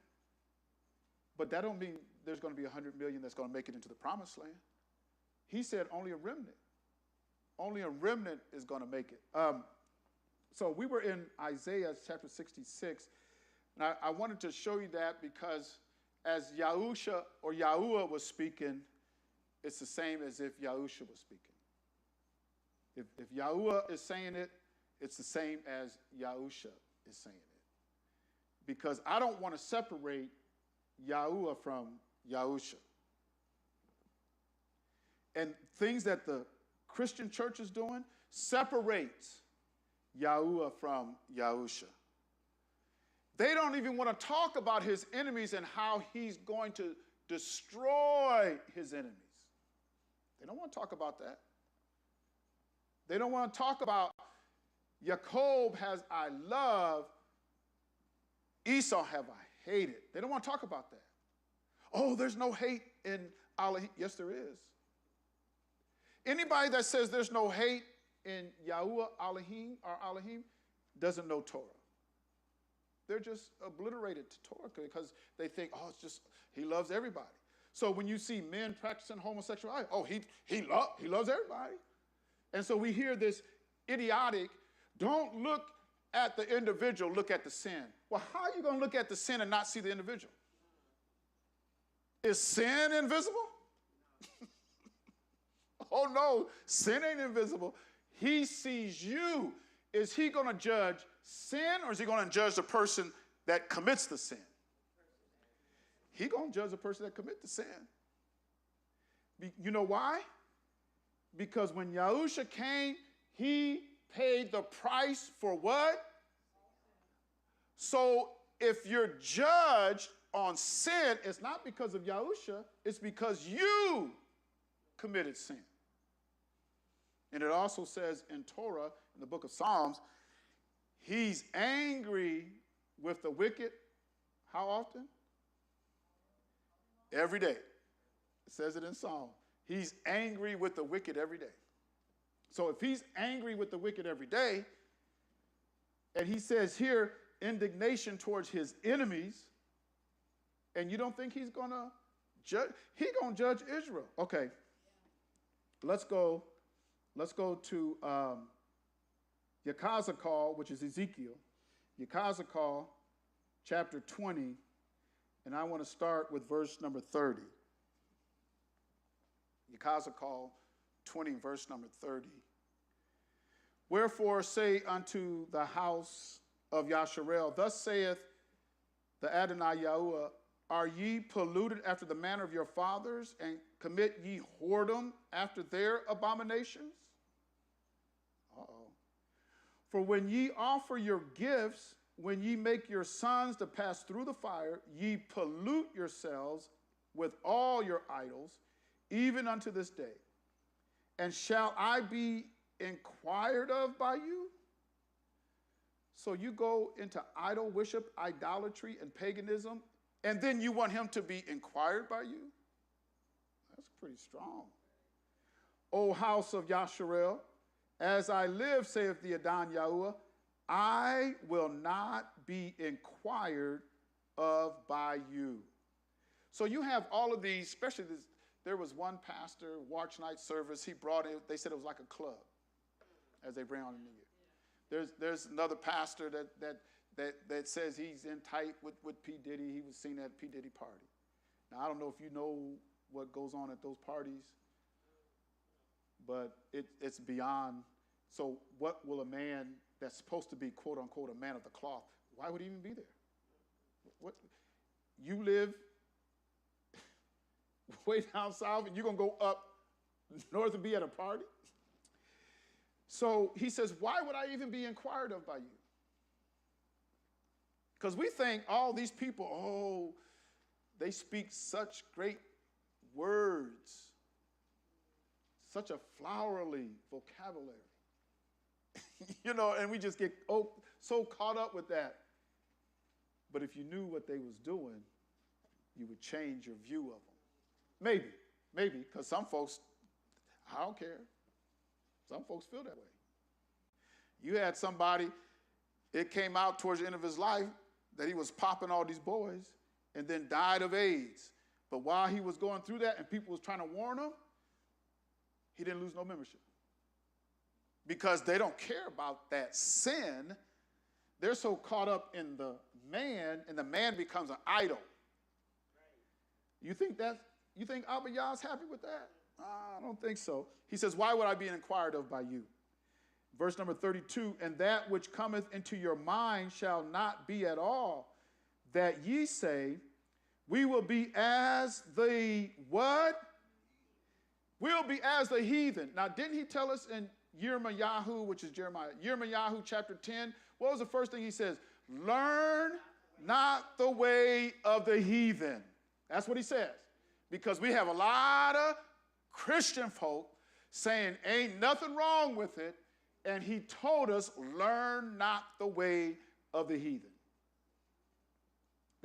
but that don't mean there's going to be 100 million that's going to make it into the promised land. He said only a remnant. Only a remnant is going to make it. So we were in Isaiah chapter 66, and I wanted to show you that because as Yahusha or Yahuwah was speaking, it's the same as if Yahusha was speaking. If Yahuwah is saying it, it's the same as Yahusha is saying it. Because I don't want to separate Yahuwah from Yahusha. And things that the Christian church is doing separates Yahuwah from Yahusha. They don't even want to talk about his enemies and how he's going to destroy his enemies. They don't want to talk about that. They don't want to talk about Jacob has I loved, Esau have I hated. They don't want to talk about that. Oh, there's no hate in Allah. Yes, there is. Anybody that says there's no hate in Yahuwah Elohim or Elohim doesn't know Torah. They're just obliterated to Torah because they think, oh, it's just, he loves everybody. So when you see men practicing homosexuality, oh, he loves everybody. And so we hear this idiotic, don't look at the individual, look at the sin. Well, how are you going to look at the sin and not see the individual? Is sin invisible? Oh, no, sin ain't invisible. He sees you. Is he going to judge sin, or is he going to judge the person that commits the sin? He's going to judge the person that commits the sin. You know why? Because when Yahusha came, he paid the price for what? So if you're judged on sin, it's not because of Yahusha, it's because you committed sin. And it also says in Torah, in the book of Psalms, he's angry with the wicked. How often? Every day. It says it in Psalm. He's angry with the wicked every day. So if he's angry with the wicked every day, and he says here, indignation towards his enemies, and you don't think he's going to He gonna judge Israel. Okay, let's go to Yekazakal, which is Ezekiel. Yekazakal, chapter 20, and I want to start with verse number 30. Yekazakal 20, verse number 30. Wherefore say unto the house of Yasharel, thus saith the Adonai Yahuwah, are ye polluted after the manner of your fathers, and commit ye whoredom after their abominations? Uh-oh. For when ye offer your gifts, when ye make your sons to pass through the fire, ye pollute yourselves with all your idols, even unto this day. And shall I be inquired of by you? So you go into idol worship, idolatry, and paganism, and then you want him to be inquired by you? That's pretty strong. O house of Yasharel, as I live, saith the Adon Yahuwah, I will not be inquired of by you. So you have all of these, especially this, there was one pastor, watch night service, he brought it, they said it was like a club as they bring on the new year. There's another pastor that says he's in tight with P. Diddy. He was seen at P. Diddy party. Now, I don't know if you know what goes on at those parties, but it's beyond. So what will a man that's supposed to be, quote unquote, a man of the cloth, why would he even be there? What? You live way down south and you're going to go up north and be at a party? So he says, why would I even be inquired of by you? Because we think all these people, oh, they speak such great words, such a flowery vocabulary. And we just get so caught up with that. But if you knew what they was doing, you would change your view of them. Maybe, because some folks, I don't care. Some folks feel that way. You had somebody, it came out towards the end of his life that he was popping all these boys and then died of AIDS. But while he was going through that and people was trying to warn him, he didn't lose no membership. Because they don't care about that sin. They're so caught up in the man, and the man becomes an idol. You think Abba Yah's happy with that? I don't think so. He says, why would I be inquired of by you? Verse number 32, and that which cometh into your mind shall not be at all, that ye say, we will be as the what? We'll be as the heathen. Now, didn't he tell us in Yirmiyahu, which is Jeremiah, Yirmiyahu chapter 10, what was the first thing he says? Learn not the way of the heathen. That's what he says. Because we have a lot of Christian folk saying ain't nothing wrong with it, and he told us, learn not the way of the heathen.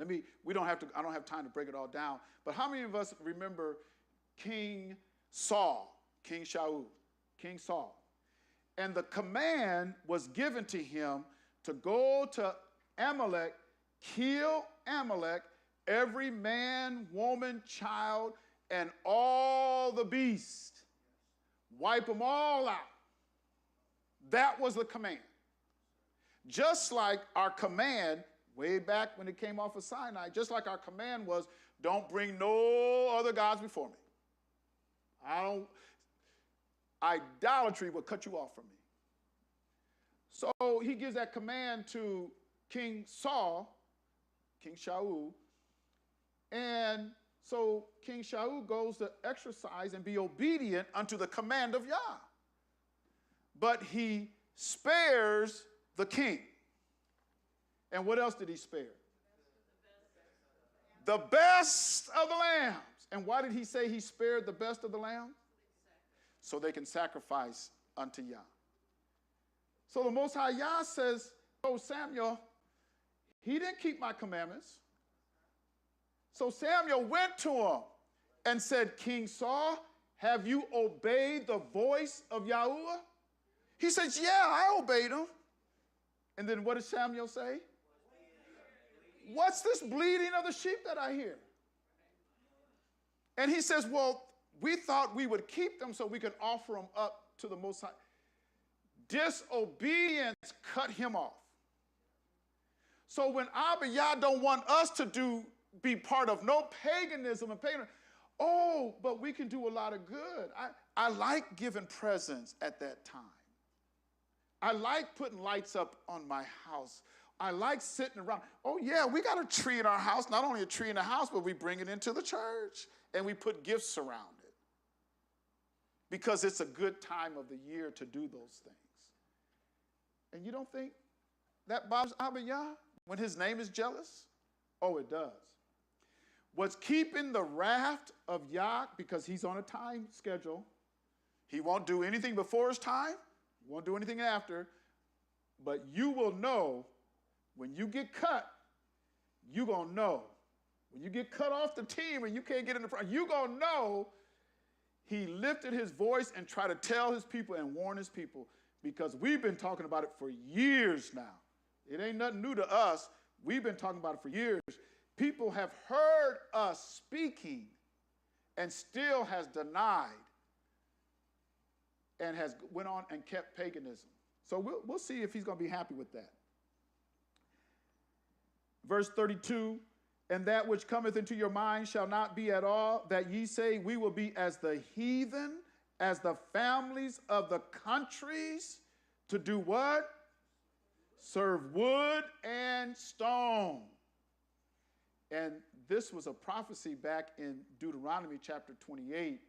I don't have time to break it all down, but how many of us remember King Saul, King Shaul, King Saul? And the command was given to him to go to Amalek, kill Amalek, every man, woman, child, and all the beasts. Wipe them all out. That was the command. Just like our command, way back when it came off of Sinai, just like our command was, don't bring no other gods before me. Idolatry will cut you off from me. So he gives that command to King Saul, King Shaul, and so King Shaul goes to exercise and be obedient unto the command of Yah. But he spares the king. And what else did he spare? The best of the lambs. And why did he say he spared the best of the lambs? So they can sacrifice unto Yah. So the Most High Yah says, oh, Samuel, he didn't keep my commandments. So Samuel went to him and said, King Saul, have you obeyed the voice of Yahuwah? He says, yeah, I obeyed him. And then what does Samuel say? What's this bleating of the sheep that I hear? And he says, well, we thought we would keep them so we could offer them up to the Most High. Disobedience cut him off. So when Abba Yah don't want us to be part of no paganism and paganism, oh, but we can do a lot of good. I like giving presents at that time. I like putting lights up on my house. I like sitting around. Oh, yeah, we got a tree in our house. Not only a tree in the house, but we bring it into the church and we put gifts around it because it's a good time of the year to do those things. And you don't think that bothers Abba Yah when his name is jealous? Oh, it does. What's keeping the wrath of Yah, because he's on a time schedule, he won't do anything before his time, won't do anything after, but you will know when you get cut, you're going to know. When you get cut off the team and you can't get in the front, you're going to know he lifted his voice and tried to tell his people and warn his people, because we've been talking about it for years now. It ain't nothing new to us. We've been talking about it for years. People have heard us speaking and still has denied and has went on and kept paganism. So we'll see if he's going to be happy with that. Verse 32, and that which cometh into your mind shall not be at all, that ye say we will be as the heathen, as the families of the countries, to do what? Serve wood and stone. And this was a prophecy back in Deuteronomy chapter 28,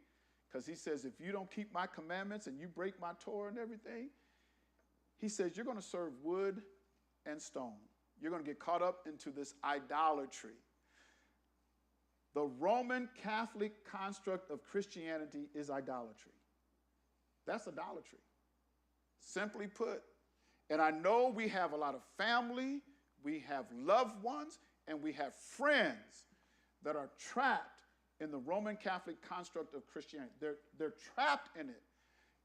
because he says, if you don't keep my commandments and you break my Torah and everything, he says, you're going to serve wood and stone. You're going to get caught up into this idolatry. The Roman Catholic construct of Christianity is idolatry. That's idolatry, simply put. And I know we have a lot of family, we have loved ones, and we have friends that are trapped in the Roman Catholic construct of Christianity. They're trapped in it.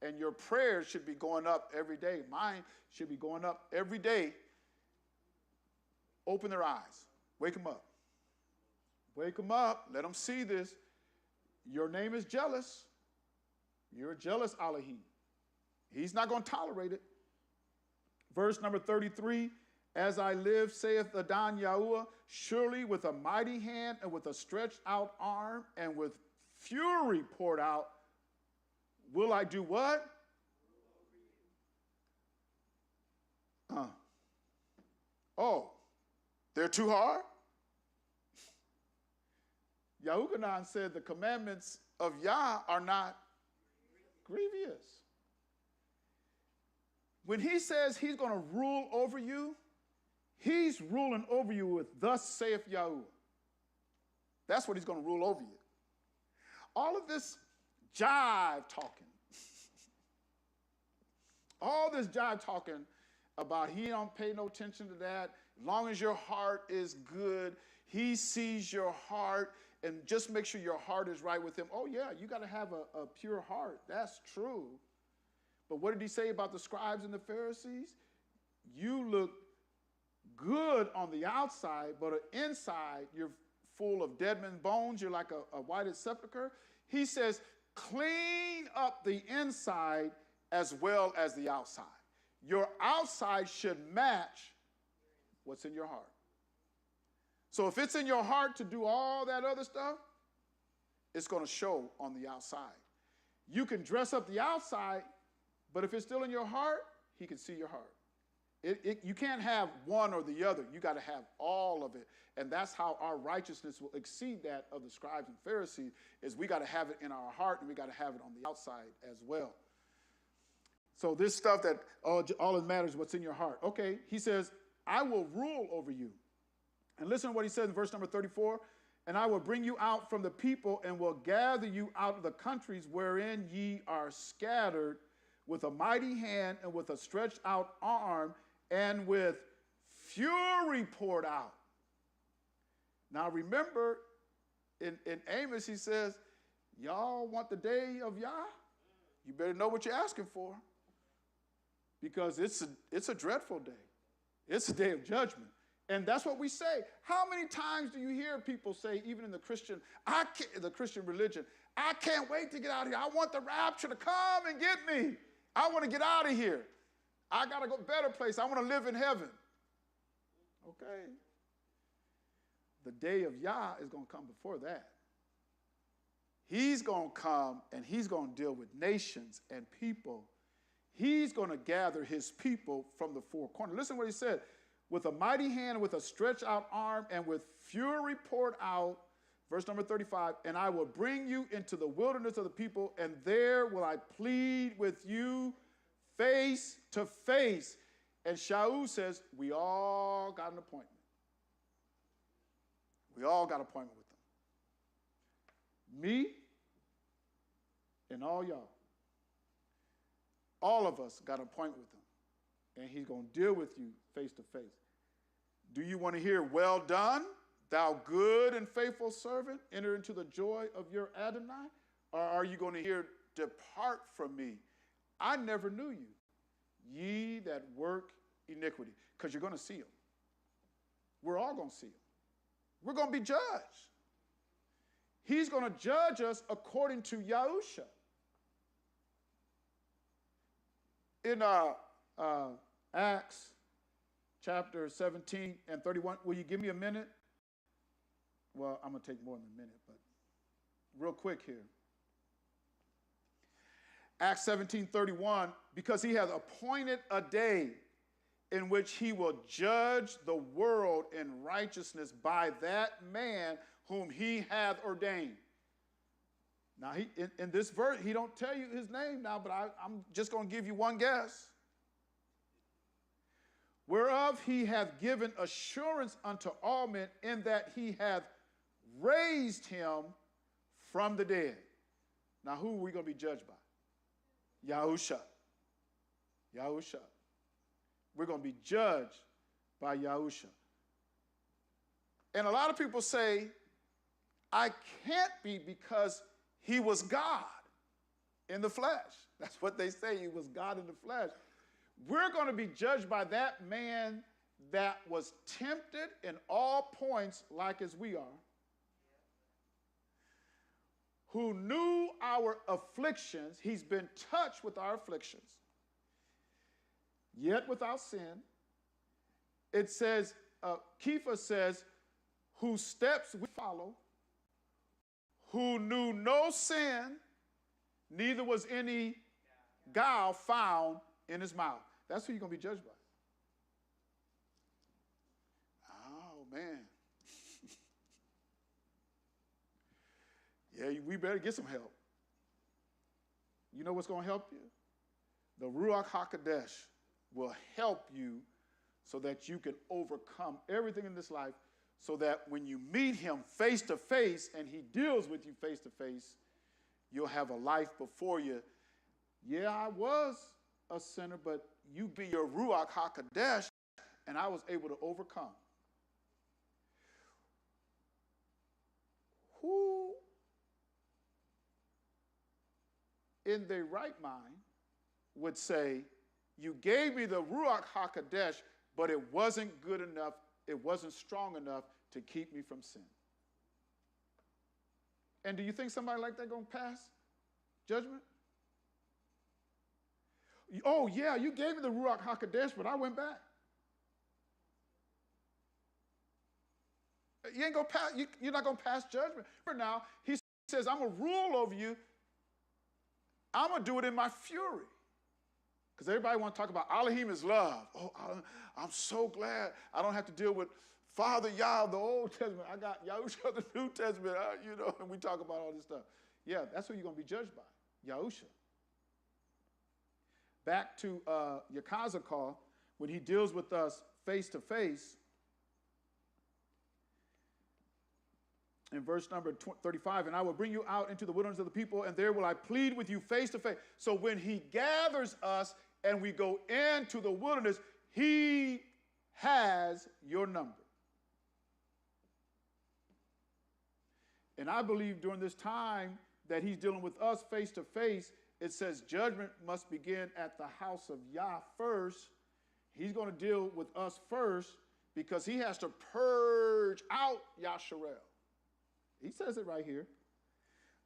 And your prayers should be going up every day. Mine should be going up every day. Open their eyes. Wake them up. Wake them up. Let them see this. Your name is jealous. You're jealous, Elohim. He's not going to tolerate it. Verse number 33, as I live, saith Adon Yahuwah, surely with a mighty hand and with a stretched out arm and with fury poured out, will I do what? Oh, they're too hard? Yahukanan said the commandments of Yah are not grievous. When he says he's going to rule over you, he's ruling over you with thus saith Yahuwah. That's what he's going to rule over you. All of this jive talking, all this jive talking about he don't pay no attention to that, as long as your heart is good, he sees your heart, and just make sure your heart is right with him. Oh yeah, you got to have a pure heart. That's true. But what did he say about the scribes and the Pharisees? You look good on the outside, but inside you're full of dead men's bones. You're like a whited sepulcher. He says, clean up the inside as well as the outside. Your outside should match what's in your heart. So if it's in your heart to do all that other stuff, it's going to show on the outside. You can dress up the outside, but if it's still in your heart, he can see your heart. You can't have one or the other. You got to have all of it. And that's how our righteousness will exceed that of the scribes and Pharisees, is we got to have it in our heart and we got to have it on the outside as well. So this stuff that all that matters is what's in your heart. Okay, he says, I will rule over you. And listen to what he says in verse number 34. And I will bring you out from the people and will gather you out of the countries wherein ye are scattered, with a mighty hand and with a stretched out arm and with fury poured out. Now remember, in Amos he says, y'all want the day of Yah? You better know what you're asking for, because it's a dreadful day. It's a day of judgment. And that's what we say. How many times do you hear people say, even in the Christian religion, I can't wait to get out of here. I want the rapture to come and get me. I want to get out of here. I got to go to a better place. I want to live in heaven. Okay. The day of Yah is going to come before that. He's going to come and he's going to deal with nations and people. He's going to gather his people from the four corners. Listen to what he said. With a mighty hand, with a stretched out arm, and with fury poured out, verse number 35, and I will bring you into the wilderness of the people, and there will I plead with you face to face. And Shaul says, we all got an appointment. We all got an appointment with them. Me and all y'all. All of us got an appointment with him. And he's going to deal with you face to face. Do you want to hear, well done, thou good and faithful servant, enter into the joy of your Adonai? Or are you going to hear, depart from me, I never knew you, ye that work iniquity? Because you're going to see him. We're all going to see him. We're going to be judged. He's going to judge us according to Yahusha. In Acts chapter 17 and 31, will you give me a minute? Well, I'm going to take more than a minute, but real quick here. Acts 17:31, because he has appointed a day in which he will judge the world in righteousness by that man whom he hath ordained. Now, in this verse, he don't tell you his name now, but I'm just going to give you one guess. Whereof he hath given assurance unto all men, in that he hath raised him from the dead. Now, who are we going to be judged by? Yahusha. Yahusha. We're going to be judged by Yahusha. And a lot of people say, I can't be because he was God in the flesh. That's what they say, he was God in the flesh. We're going to be judged by that man that was tempted in all points like as we are, who knew our afflictions. He's been touched with our afflictions, yet without sin. It says, Kepha says, whose steps we follow, who knew no sin, neither was any guile found in his mouth. That's who you're going to be judged by. Oh, man. Yeah, we better get some help. You know what's going to help you? The Ruach HaKodesh will help you so that you can overcome everything in this life, so that when you meet him face to face and he deals with you face to face, you'll have a life before you. Yeah, I was a sinner, but you be your Ruach HaKodesh, and I was able to overcome. Who in their right mind would say, you gave me the Ruach HaKodesh, but it wasn't good enough, it wasn't strong enough to keep me from sin? And do you think somebody like that going to pass judgment? Oh, yeah, you gave me the Ruach HaKodesh, but I went back. You ain't gonna pass, you're not going to pass judgment. Now, he says, I'm going to rule over you. I'm going to do it in my fury. Because everybody want to talk about Elohim is love. Oh, I'm so glad I don't have to deal with Father Yah of the Old Testament. I got Yahusha of the New Testament, and we talk about all this stuff. Yeah, that's who you're going to be judged by, Yahusha. Back to Yakazakal, when he deals with us face to face, in verse number 35, and I will bring you out into the wilderness of the people, and there will I plead with you face to face. So when he gathers us and we go into the wilderness, he has your number. And I believe during this time that he's dealing with us face to face, it says judgment must begin at the house of Yah first. He's going to deal with us first because he has to purge out Yasharel. He says it right here.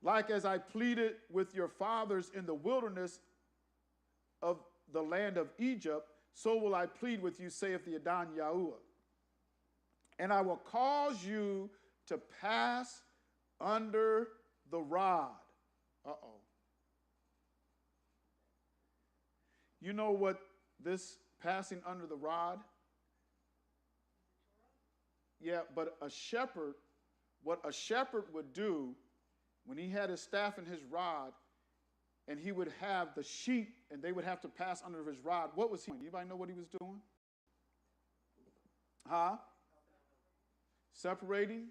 Like as I pleaded with your fathers in the wilderness of the land of Egypt, so will I plead with you, saith the Adon Yahuwah. And I will cause you to pass under the rod. Uh-oh. You know what this passing under the rod? Yeah, but a shepherd, what a shepherd would do when he had his staff and his rod, and he would have the sheep, and they would have to pass under his rod, what was he doing? Anybody know what he was doing? Huh? Separating.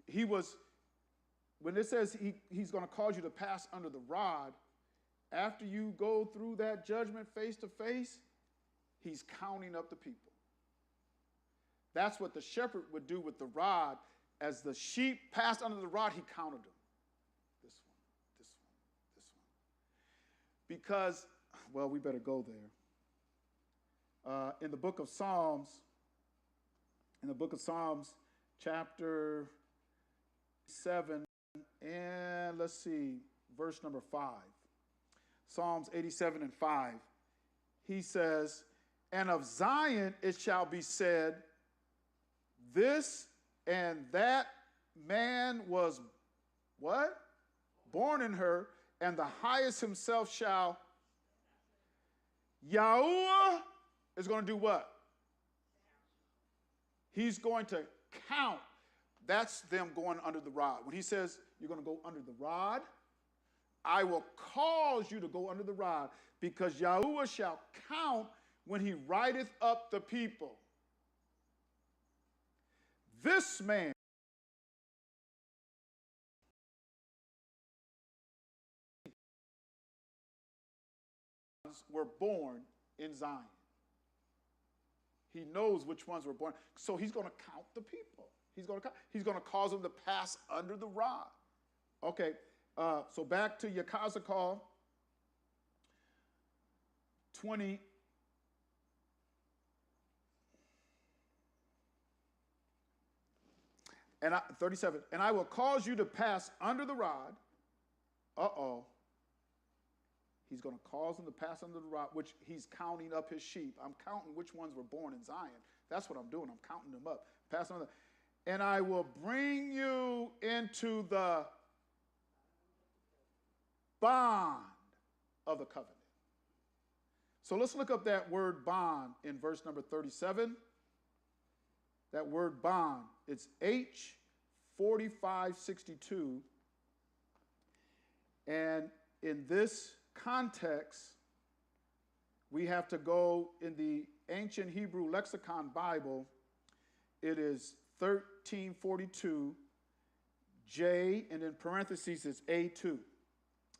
He was, when it says he's going to cause you to pass under the rod, after you go through that judgment face to face, he's counting up the people. That's what the shepherd would do with the rod. As the sheep passed under the rod, he counted them. This one, this one, this one. Because, well, we better go there. In the book of Psalms, chapter 7, and let's see, verse number 5. Psalms 87 and 5. He says, and of Zion it shall be said, this and that man was what? Born in her, and the highest himself shall. Yahuwah is going to do what? He's going to count. That's them going under the rod. When he says you're going to go under the rod, I will cause you to go under the rod, because Yahuwah shall count when he writeth up the people. This man were born in Zion. He knows which ones were born. So he's going to count the people. He's going to cause them to pass under the rod. Okay, so back to Yakazakal 20. And 37, and I will cause you to pass under the rod. Uh-oh. He's going to cause them to pass under the rod, which he's counting up his sheep. I'm counting which ones were born in Zion. That's what I'm doing. I'm counting them up. Passing under. And I will bring you into the bond of the covenant. So let's look up that word bond in verse number 37. That word bond, it's H4562. And in this context, we have to go in the ancient Hebrew lexicon Bible. It is 1342, J, and in parentheses it's A2.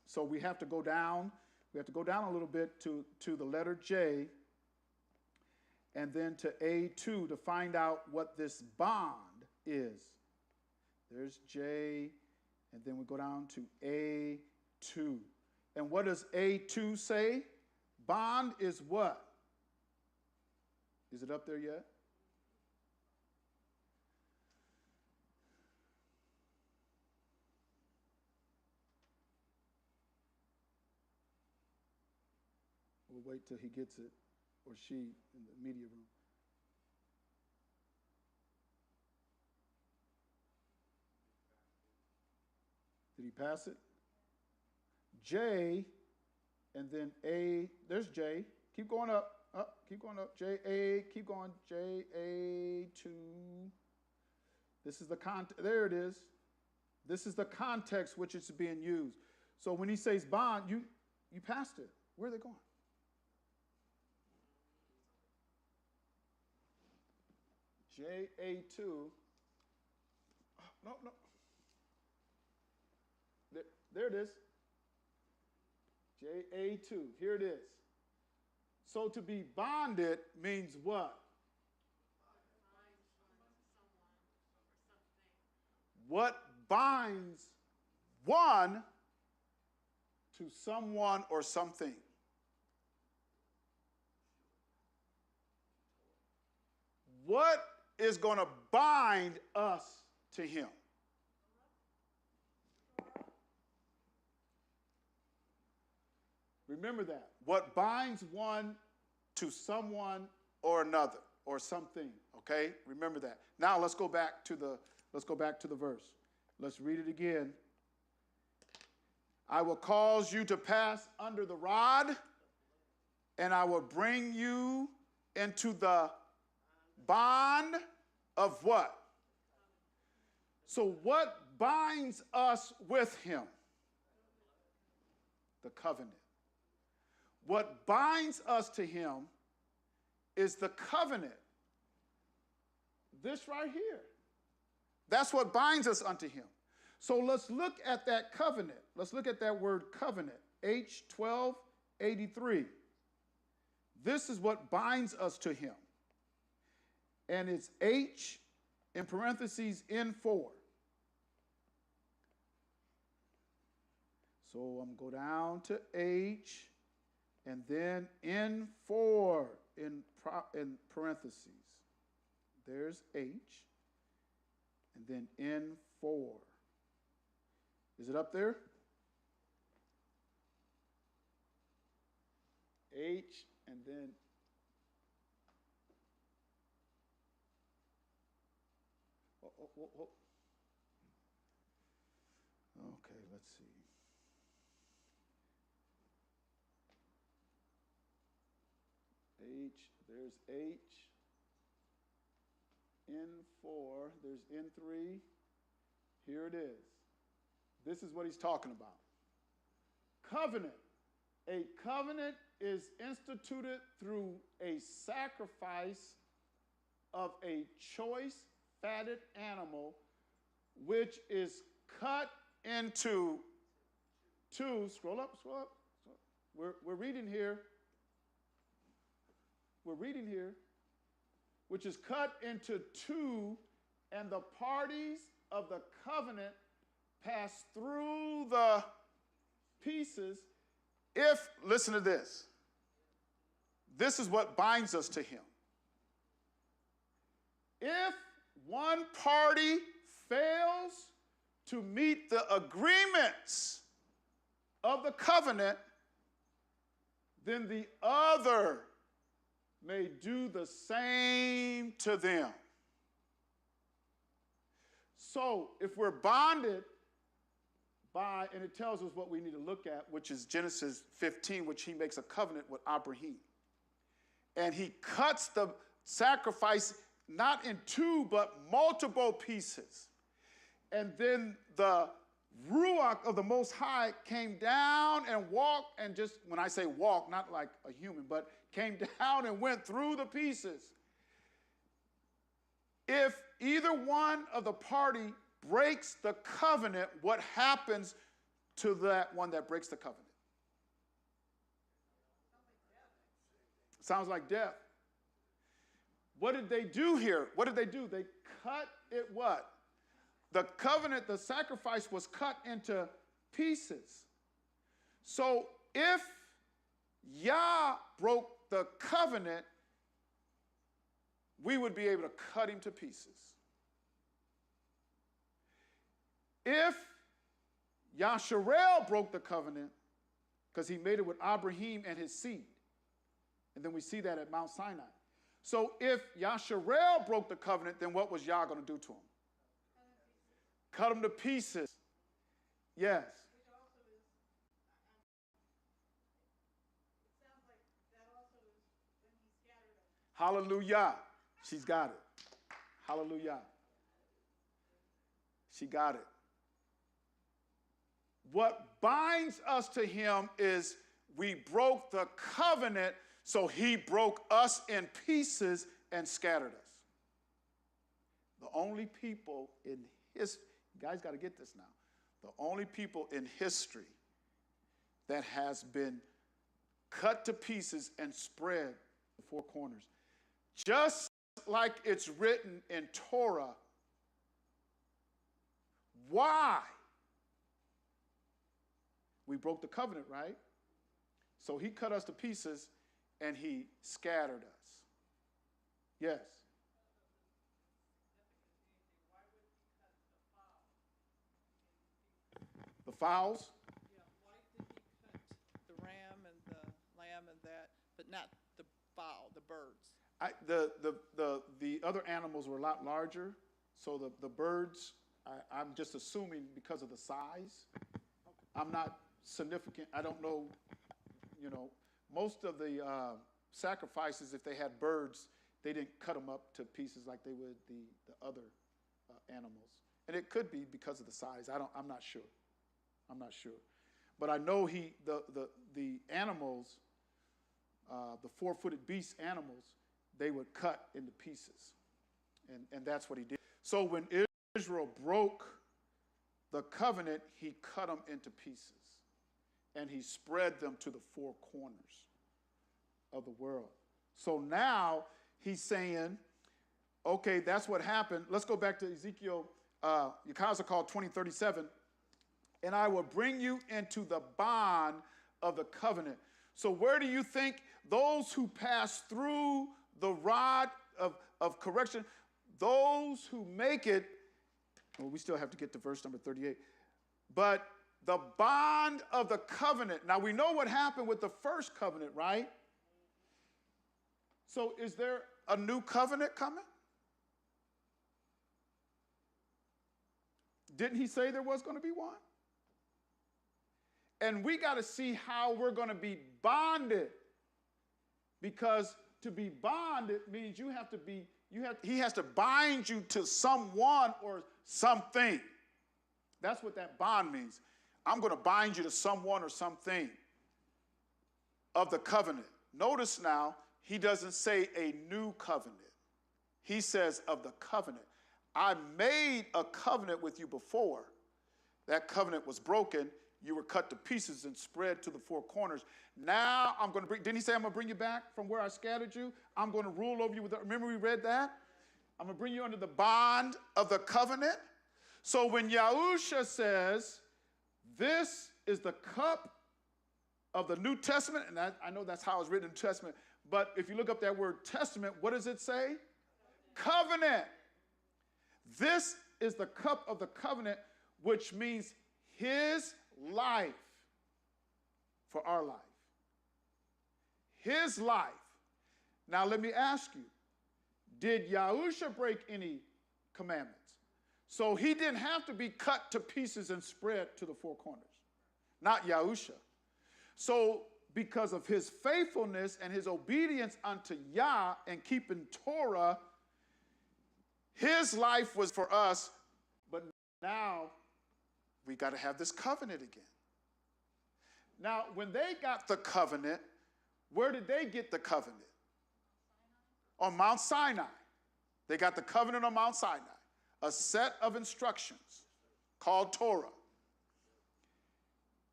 So we have to go down. We have to go down a little bit to the letter J, and then to A2 to find out what this bond is. There's J, and then we go down to A2. And what does A2 say? Bond is what? Is it up there yet? We'll wait till he gets it, or she, in the media room. Did he pass it? J, and then A. There's J. Keep going up. Keep going up. J, A. Keep going. J, A, 2. This is the context. There it is. This is the context which it's being used. So when he says bond, you passed it. Where are they going? JA2. No. There it is. JA2. Here it is. So to be bonded means what? What binds one to someone or something? what is going to bind us to him? Remember that. What binds one to someone or another or something, okay? Remember that. Now let's go back to the verse. Let's read it again. I will cause you to pass under the rod, and I will bring you into the bond of what? So what binds us with him? The covenant. What binds us to him is the covenant. This right here. That's what binds us unto him. So let's look at that covenant. Let's look at that word covenant, H1283. This is what binds us to him. And it's H in parentheses N4. So I'm going to go down to H and then N4 in parentheses. There's H and then N4. Is it up there? H and then Okay, let's see. H, there's H. N4, there's N3. Here it is. This is what he's talking about. Covenant. A covenant is instituted through a sacrifice of a choice fatted animal, which is cut into two. Scroll up. We're reading here. Which is cut into two, and the parties of the covenant pass through the pieces. Listen to this. This is what binds us to him. If one party fails to meet the agreements of the covenant, then the other may do the same to them. So if we're bonded by, and it tells us what we need to look at, which is Genesis 15, which he makes a covenant with Abraham. And he cuts the sacrifice not in two, but multiple pieces. And then the Ruach of the Most High came down and walked, and just, when I say walk, not like a human, but came down and went through the pieces. If either one of the party breaks the covenant, what happens to that one that breaks the covenant? Sounds like death. What did they do here? What did they do? They cut it what? The covenant, the sacrifice was cut into pieces. So if Yah broke the covenant, we would be able to cut him to pieces. If Yasharel broke the covenant, because he made it with Abraham and his seed, and then we see that at Mount Sinai. So if Yasharel broke the covenant, then what was Yah going to do to him? Cut him to pieces. Yes. Hallelujah. She's got it. Hallelujah. She got it. What binds us to him is we broke the covenant, so he broke us in pieces and scattered us. The only people in history, you guys got to get this now, the only people in history that has been cut to pieces and spread the four corners, just like it's written in Torah. Why? We broke the covenant, right? So he cut us to pieces and he scattered us. Yes. fowls. Yeah, why did he cut the ram and the lamb and that, but not the fowl, the birds? The other animals were a lot larger, so the birds, I'm just assuming because of the size. I'm not significant. I don't know, most of the sacrifices, if they had birds, they didn't cut them up to pieces like they would the other animals. And it could be because of the size. I'm not sure. But I know the animals, the four-footed beast animals, they would cut into pieces. And that's what he did. So when Israel broke the covenant, he cut them into pieces. And he spread them to the four corners of the world. So now he's saying, okay, that's what happened. Let's go back to Ezekiel, Yekaza called 20:37. And I will bring you into the bond of the covenant. So where do you think those who pass through the rod of correction, those who make it, well, we still have to get to verse number 38, but the bond of the covenant. Now we know what happened with the first covenant, right? So is there a new covenant coming? Didn't he say there was going to be one? And we got to see how we're going to be bonded. Because to be bonded means he has to bind you to someone or something. That's what that bond means. I'm going to bind you to someone or something of the covenant. Notice now, he doesn't say a new covenant. He says of the covenant. I made a covenant with you before. That covenant was broken. You were cut to pieces and spread to the four corners. Now I'm going to bring, didn't he say I'm going to bring you back from where I scattered you? I'm going to rule over you. Remember we read that? I'm going to bring you under the bond of the covenant. So when Yahusha says, this is the cup of the New Testament, and I know that's how it's written in the Testament, but if you look up that word testament, what does it say? Covenant. This is the cup of the covenant, which means his life for our life. His life. Now let me ask you, did Yahusha break any commandments? So he didn't have to be cut to pieces and spread to the four corners. Not Yahusha. So because of his faithfulness and his obedience unto Yah and keeping Torah, his life was for us, but now we got to have this covenant again. Now, when they got the covenant, where did they get the covenant? On Mount Sinai. They got the covenant on Mount Sinai, a set of instructions called Torah.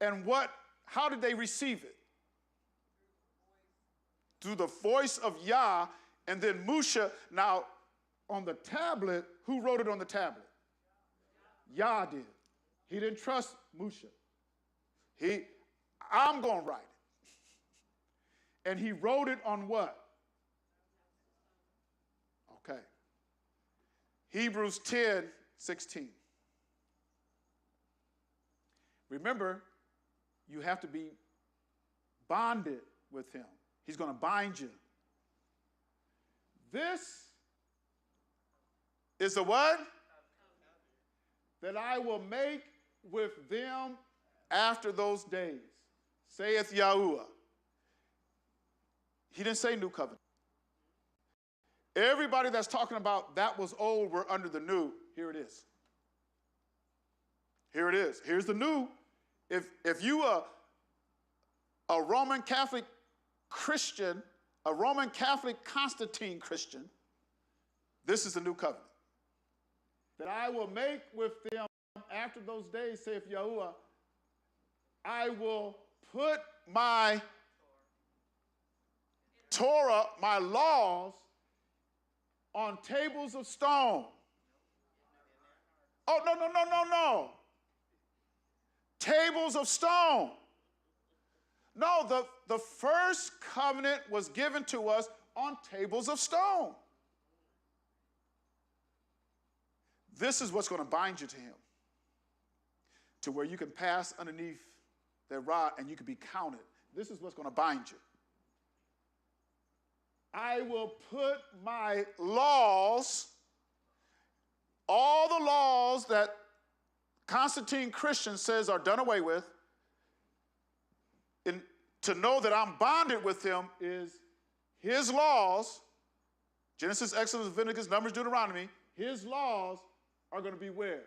And how did they receive it? Through the voice of Yah, and then Musha. Now, on the tablet, who wrote it on the tablet? Yah did. He didn't trust Musha. I'm going to write it. And he wrote it on what? Okay. Hebrews 10:16. Remember, you have to be bonded with him. He's going to bind you. This is the what? That I will make with them after those days, saith Yahuwah. He didn't say new covenant. Everybody that's talking about that was old, we're under the new. Here it is. Here it is. Here's the new. If you are a Roman Catholic Christian, a Roman Catholic Constantine Christian, this is the new covenant. That I will make with them after those days, saith Yahuwah, I will put my Torah, my laws, on tables of stone. Oh, no. Tables of stone. No, the first covenant was given to us on tables of stone. This is what's going to bind you to him. to where you can pass underneath their rod and you can be counted. This is what's going to bind you. I will put my laws, all the laws that Constantine Christian says are done away with, and to know that I'm bonded with him is his laws, Genesis, Exodus, Leviticus, Numbers, Deuteronomy, his laws are going to be where?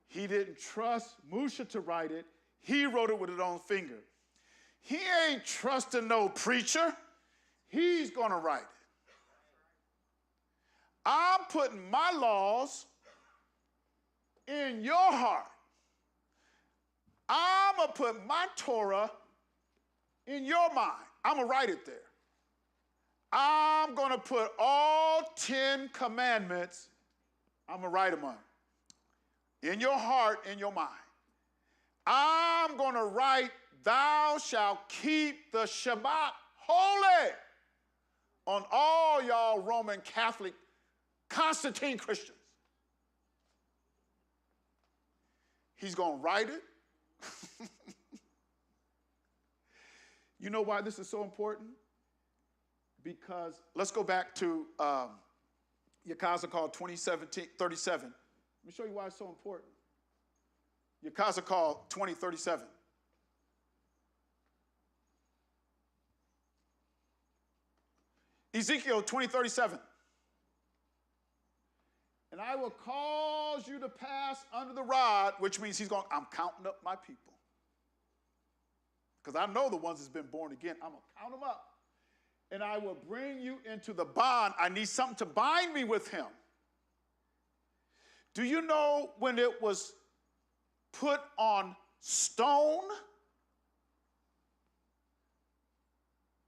He didn't trust Musha to write it. He wrote it with his own finger. He ain't trusting no preacher. He's going to write it. I'm putting my laws in your heart. I'm going to put my Torah in your mind. I'm going to write it there. I'm going to put all 10 commandments, I'm going to write them on. In your heart, in your mind. I'm going to write, thou shalt keep the Shabbat holy on all y'all Roman Catholic Constantine Christians. He's going to write it. You know why this is so important? Because let's go back to Yekazakal 20:37. Let me show you why it's so important. Yekazakal 20:37. Ezekiel 20:37. And I will cause you to pass under the rod, which means I'm counting up my people. Because I know the ones that's been born again. I'm going to count them up. And I will bring you into the bond. I need something to bind me with him. Do you know when it was put on stone?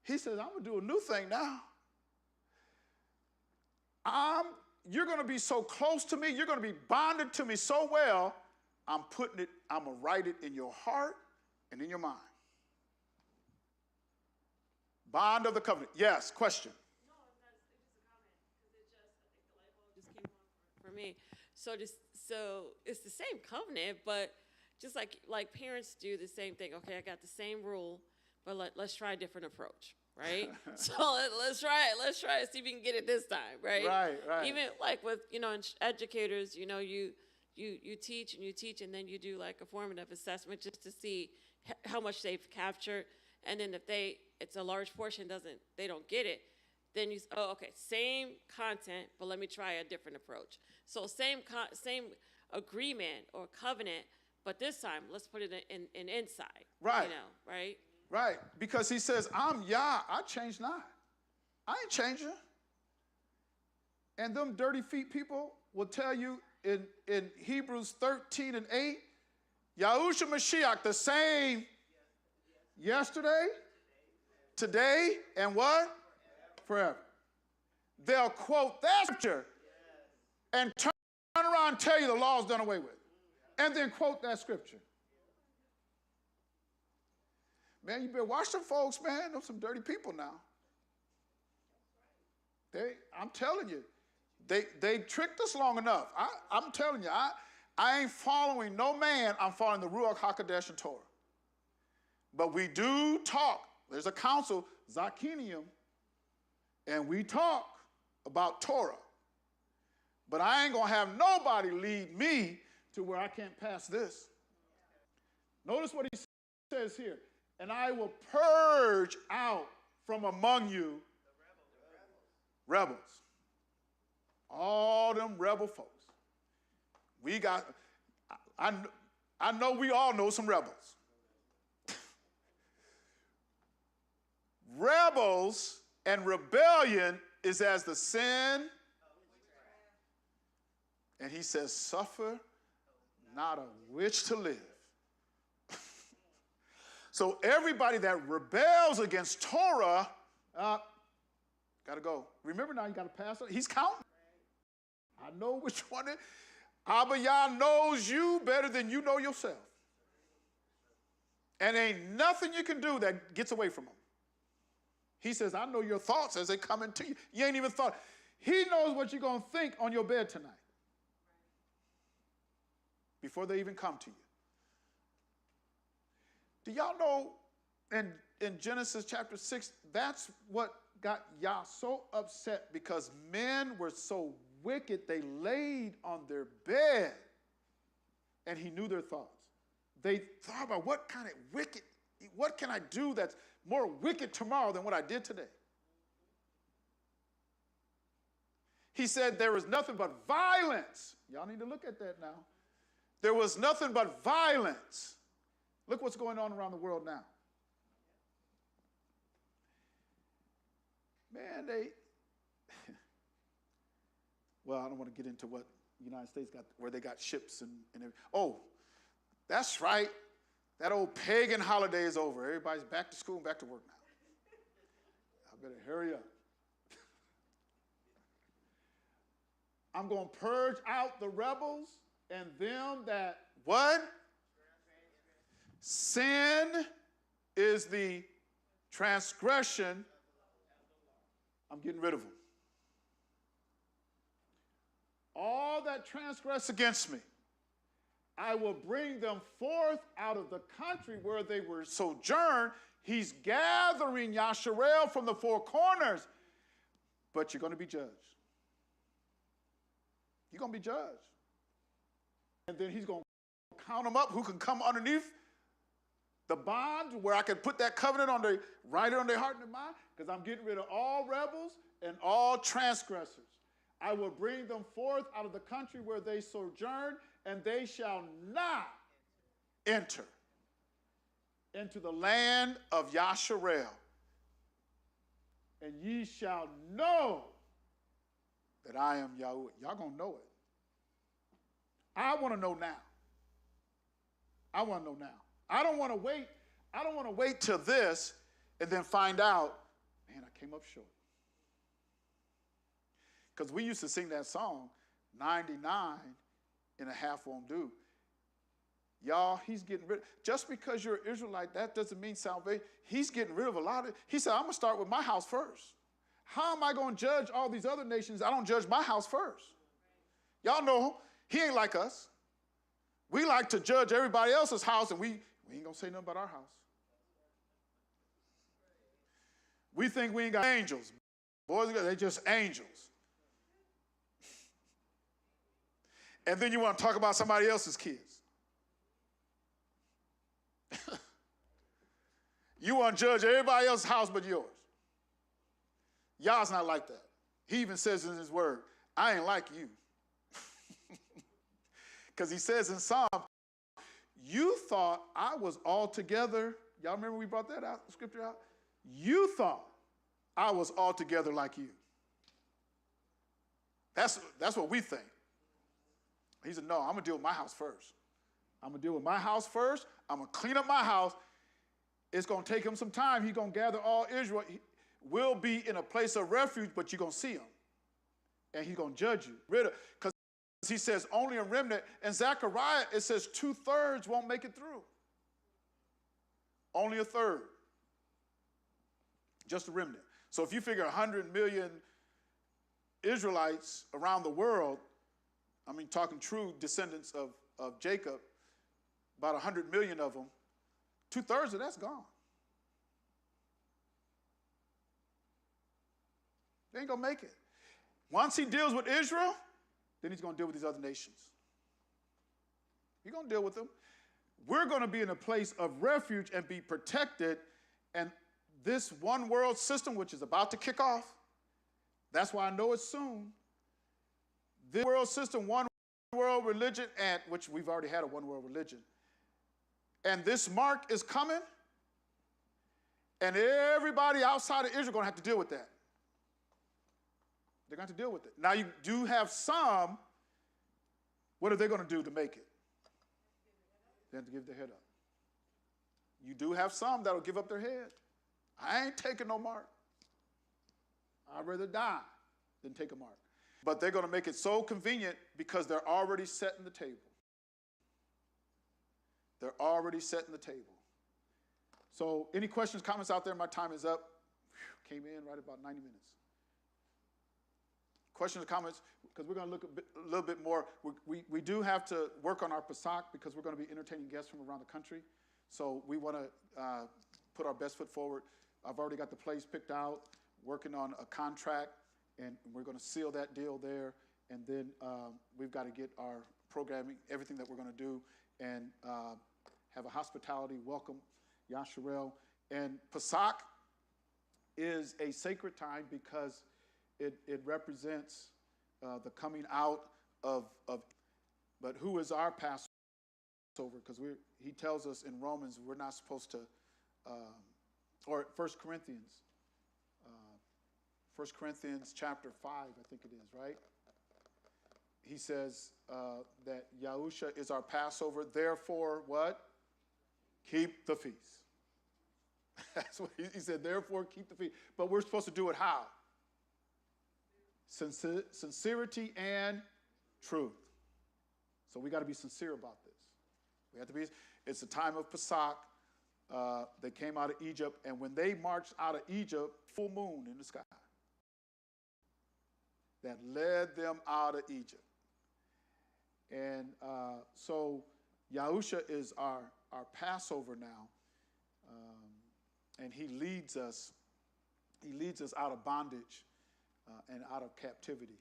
He says, I'm going to do a new thing now. You're going to be so close to me. You're going to be bonded to me so well. I'm going to write it in your heart and in your mind. Bond of the covenant. Yes, question. No, it's just a comment, because I think the light bulb just came on for me. So it's the same covenant, but just like parents do the same thing. Okay, I got the same rule, but let's try a different approach, right? So let's try it. Let's try it. See if we can get it this time, right? Right. Even like with educators, you teach and you teach, and then you do like a formative assessment just to see how much they've captured. And then if it's a large portion they don't get it, then you, okay, same content, but let me try a different approach. So same agreement or covenant, but this time let's put it in inside. Right. Right? Right. Because he says, I'm Yah, I change not. I ain't changing. And them dirty feet people will tell you in Hebrews 13:8, Yahushua Mashiach, the same yesterday, today, and what? Forever. They'll quote that scripture and turn around and tell you the law is done away with. And then quote that scripture. Man, you better watch them folks, man. Those some dirty people now. I'm telling you, they tricked us long enough. I'm telling you, I ain't following no man. I'm following the Ruach HaKodesh and Torah. But we do talk. There's a council, Zakinium, and we talk about Torah. But I ain't going to have nobody lead me to where I can't pass this. Notice what he says here. And I will purge out from among you rebels. All them rebel folks. I know we all know some rebels. Rebels and rebellion is as the sin. And he says, suffer not a witch to live. So everybody that rebels against Torah, got to go. Remember now, you got to pass it. He's counting. I know which one it is. Abba Yah knows you better than you know yourself. And ain't nothing you can do that gets away from him. He says, I know your thoughts as they come into you. You ain't even thought. He knows what you're going to think on your bed tonight before they even come to you. Do y'all know in Genesis chapter 6, that's what got Yah so upset, because men were so wicked, they laid on their bed, and he knew their thoughts. They thought about what can I do that's more wicked tomorrow than what I did today? He said there was nothing but violence. Y'all need to look at that now. There was nothing but violence. Look what's going on around the world now. Man, well, I don't want to get into what the United States got, where they got ships and everything. Oh, that's right. That old pagan holiday is over. Everybody's back to school and back to work now. I better hurry up. I'm going to purge out the rebels and them that, what? Sin is the transgression. I'm getting rid of them. All that transgress against me, I will bring them forth out of the country where they were sojourned. He's gathering Yasharel from the four corners, but you're going to be judged. You're going to be judged. And then he's going to count them up who can come underneath the bond where I can put that covenant write it on their heart and their mind, because I'm getting rid of all rebels and all transgressors. I will bring them forth out of the country where they sojourn, and they shall not enter into the land of Yasharel. And ye shall know that I am Yahweh. Y'all going to know it. I want to know now. I want to know now. I don't want to wait. I don't want to wait till this and then find out, man, I came up short. Because we used to sing that song, 99 and a half won't do. Y'all, he's getting rid of, just because you're an Israelite, that doesn't mean salvation. He's getting rid of a lot of, he said, I'm going to start with my house first. How am I going to judge all these other nations? I don't judge my house first. Y'all know he ain't like us. We like to judge everybody else's house, and we ain't going to say nothing about our house. We think we ain't got angels. Boys, they're just angels. And then you want to talk about somebody else's kids. You want to judge everybody else's house but yours. Yah's not like that. He even says in his word, I ain't like you. Because he says in Psalm, you thought I was altogether, y'all remember we brought that out, the scripture out? You thought I was altogether like you. That's what we think. He said, no, I'm going to deal with my house first. I'm going to deal with my house first. I'm going to clean up my house. It's going to take him some time. He's going to gather all Israel. He will be in a place of refuge, but you're going to see him. And he's going to judge you. Because he says only a remnant. And Zechariah, it says 2/3 won't make it through. Only a third. Just a remnant. So if you figure 100 million Israelites around the world, I mean, talking true descendants of Jacob, about 100 million of them, 2/3 of that's gone. They ain't going to make it. Once he deals with Israel, then he's going to deal with these other nations. He's going to deal with them. We're going to be in a place of refuge and be protected. And this one world system, which is about to kick off, that's why I know it's soon. This world system, one world religion, and which we've already had a one world religion. And this mark is coming, and everybody outside of Israel is going to have to deal with that. They're going to have to deal with it. Now, you do have some, what are they going to do to make it? They have to give their head up. You do have some that will give up their head. I ain't taking no mark. I'd rather die than take a mark. But they're going to make it so convenient because they're already setting the table. They're already setting the table. So any questions, comments out there? My time is up. Came in right about 90 minutes. questions or comments? Because we're going to look a little bit more. We do have to work on our Pesach because we're going to be entertaining guests from around the country. So we want to put our best foot forward. I've already got the place picked out, working on a contract, and we're going to seal that deal there. And then we've got to get our programming, everything that we're going to do, and have a hospitality welcome, Yasharel. And Pesach is a sacred time because it represents the coming out of but who is our Passover? Because he tells us in Romans we're not supposed to, or 1 Corinthians chapter 5, I think it is, right? He says that Yahusha is our Passover, therefore what? Keep the feast. That's what he said, therefore keep the feast. But we're supposed to do it how? Sincerity and truth. So we got to be sincere about this. We have to be. It's the time of Pesach. They came out of Egypt, and when they marched out of Egypt, full moon in the sky that led them out of Egypt. And so Yahusha is our Passover now, and he leads us out of bondage and out of captivity.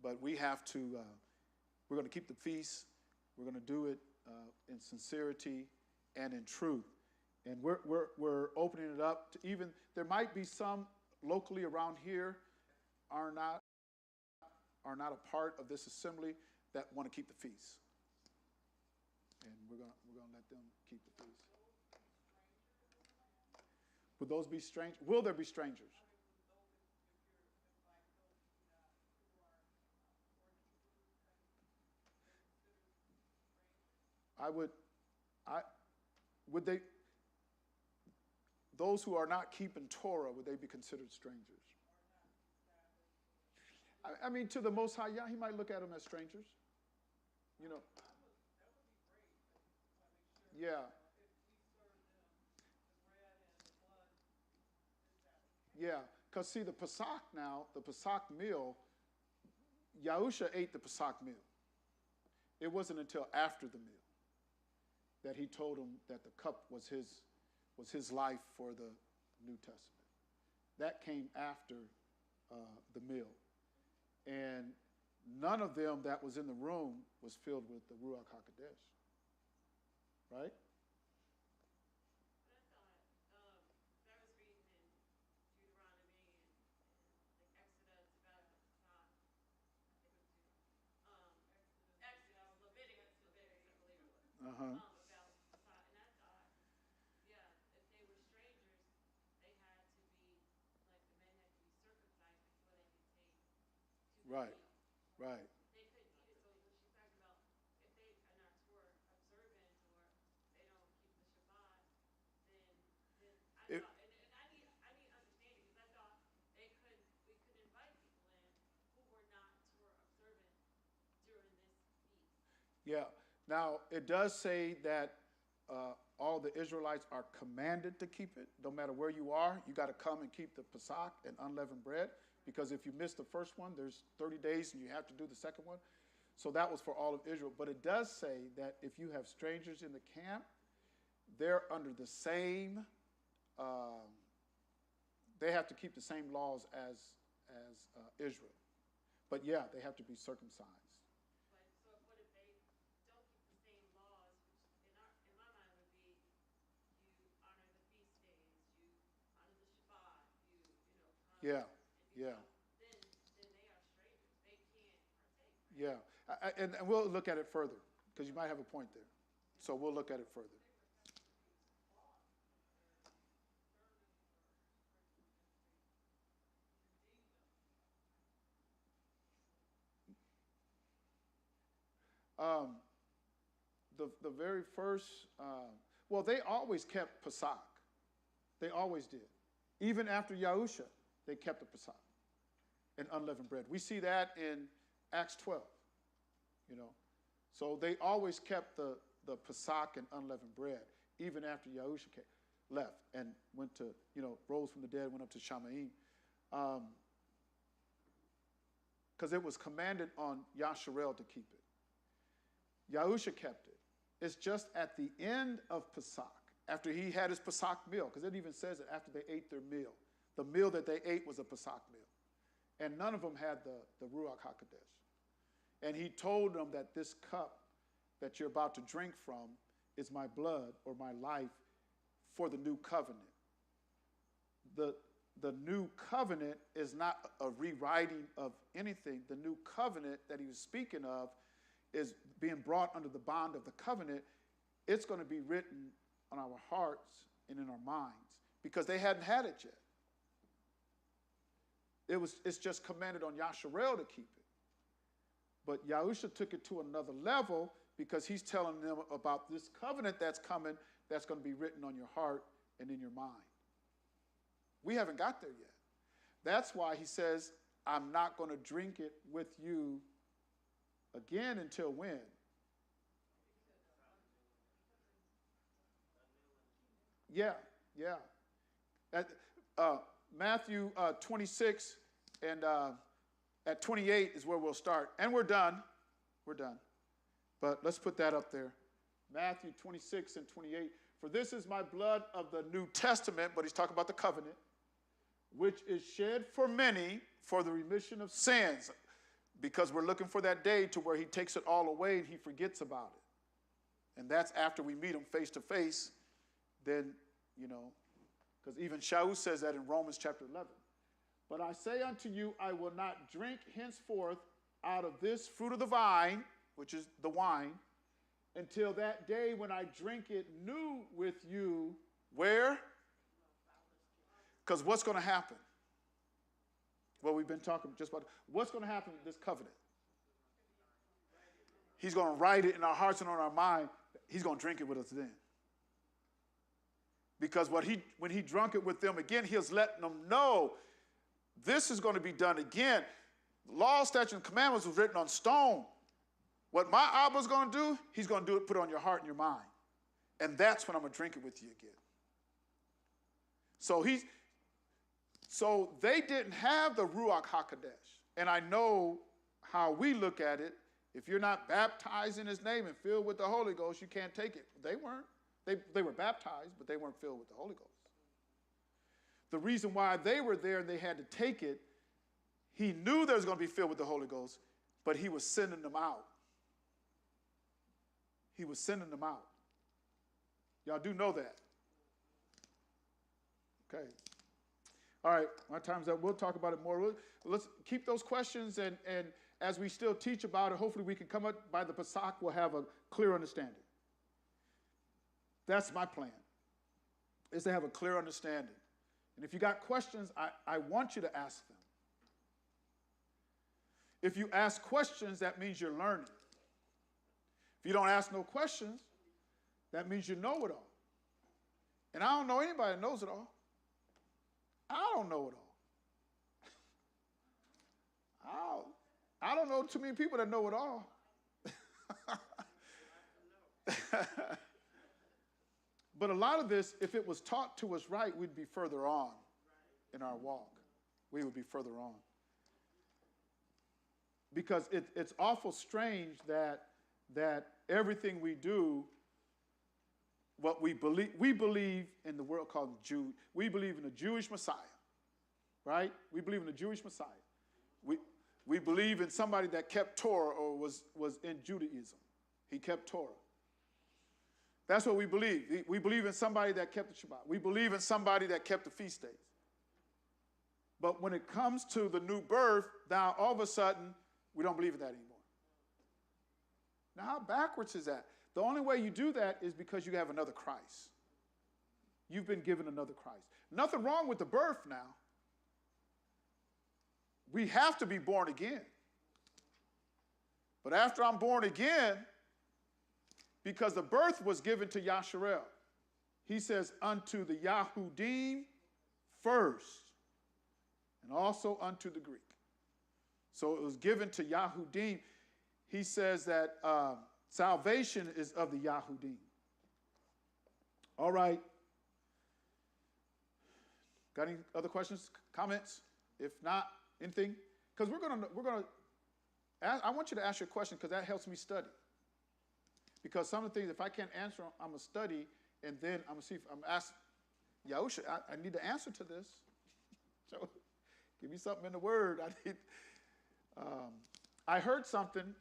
But we have to. We're going to keep the feast. We're going to do it in sincerity and in truth. And we're opening it up to even, there might be some locally around here are not a part of this assembly that want to keep the feast. And we're going to let them keep the feast. Would those be strangers? Will there be strangers? Would they, those who are not keeping Torah, would they be considered strangers? I mean, to the Most High, yeah, he might look at them as strangers. You know. Yeah. Yeah, because see, the Pesach now, the Pesach meal, Yahusha ate the Pesach meal. It wasn't until after the meal that he told him that the cup was his life for the New Testament. That came after the meal. And none of them that was in the room was filled with the Ruach HaKodesh. Right? Uh-huh. About and I thought, yeah, if they were strangers, they had to be like the men had to be circumcised before they could take to the Right, meal. right. They couldn't eat it. So when she's talking about if they are not Torah observant or they don't keep the Shabbat, then I thought, and I need understanding because I thought we could invite people in who were not Torah observant during this feast. Yeah. Now, it does say that all the Israelites are commanded to keep it. No matter where you are, you got to come and keep the Pesach and unleavened bread. Because if you miss the first one, there's 30 days and you have to do the second one. So that was for all of Israel. But it does say that if you have strangers in the camp, they're under the same, they have to keep the same laws as Israel. But yeah, they have to be circumcised. Yeah, yeah. Then they are strangers. They can't partake. Yeah, and we'll look at it further because you might have a point there. So we'll look at it further. The very first, well, they always kept Pesach. They always did. Even after Yahusha, they kept the Pesach and unleavened bread. We see that in Acts 12, you know. So they always kept the Pesach and unleavened bread, even after Yahusha left and went to, rose from the dead, went up to Shamaim. because it was commanded on Yasharel to keep it. Yahusha kept it. It's just at the end of Pesach, after he had his Pesach meal, because it even says it after they ate their meal. The meal that they ate was a Pesach meal. And none of them had the Ruach HaKodesh. And he told them that this cup that you're about to drink from is my blood or my life for the new covenant. The new covenant is not a rewriting of anything. The new covenant that he was speaking of is being brought under the bond of the covenant. It's going to be written on our hearts and in our minds because they hadn't had it yet. It's just commanded on Yasharel to keep it. But Yahusha took it to another level because he's telling them about this covenant that's coming that's going to be written on your heart and in your mind. We haven't got there yet. That's why he says, I'm not going to drink it with you again until when? Yeah. Matthew 26 and at 28 is where we'll start. And we're done. But let's put that up there. Matthew 26 and 28. For this is my blood of the New Testament, but he's talking about the covenant, which is shed for many for the remission of sins. Because we're looking for that day to where he takes it all away and he forgets about it. And that's after we meet him face to face. Then, because even Shaul says that in Romans chapter 11. But I say unto you, I will not drink henceforth out of this fruit of the vine, which is the wine, until that day when I drink it new with you. Where? Because what's going to happen? Well, we've been talking just about what's going to happen with this covenant. He's going to write it in our hearts and on our mind. He's going to drink it with us then. Because when he drunk it with them again, he was letting them know this is going to be done again. Law, statutes, and commandments was written on stone. What my Abba is going to do, he's going to do it, put it on your heart and your mind. And that's when I'm going to drink it with you again. So they didn't have the Ruach HaKodesh. And I know how we look at it. If you're not baptized in his name and filled with the Holy Ghost, you can't take it. They weren't. They were baptized, but they weren't filled with the Holy Ghost. The reason why they were there and they had to take it, he knew they was going to be filled with the Holy Ghost, but he was sending them out. He was sending them out. Y'all do know that. Okay. All right, my time's up. We'll talk about it more. Let's keep those questions, and as we still teach about it, hopefully we can come up by the Pesach, we'll have a clear understanding. That's my plan, is to have a clear understanding. And if you got questions, I want you to ask them. If you ask questions, that means you're learning. If you don't ask no questions, that means you know it all. And I don't know anybody that knows it all. I don't know it all. I don't know too many people that know it all. But a lot of this, if it was taught to us right, we'd be further on in our walk. We would be further on. Because it's awful strange that everything we do, what we believe in the world called Jew. We believe in a Jewish Messiah, right? We believe in a Jewish Messiah. We believe in somebody that kept Torah or was in Judaism. He kept Torah. That's what we believe. We believe in somebody that kept the Shabbat. We believe in somebody that kept the feast days. But when it comes to the new birth, now all of a sudden, we don't believe in that anymore. Now, how backwards is that? The only way you do that is because you have another Christ. You've been given another Christ. Nothing wrong with the birth now. We have to be born again. But after I'm born again, because the birth was given to Yasharel, he says, unto the Yahudim first, and also unto the Greek. So it was given to Yahudim. He says that salvation is of the Yahudim. All right. Got any other questions, comments? If not, anything? Because we're gonna I want you to ask your question because that helps me study. Because some of the things, if I can't answer, I'm going to study, and then I'm going to see if I'm asked, Yahusha, I need the answer to this. So give me something in the Word. I heard something.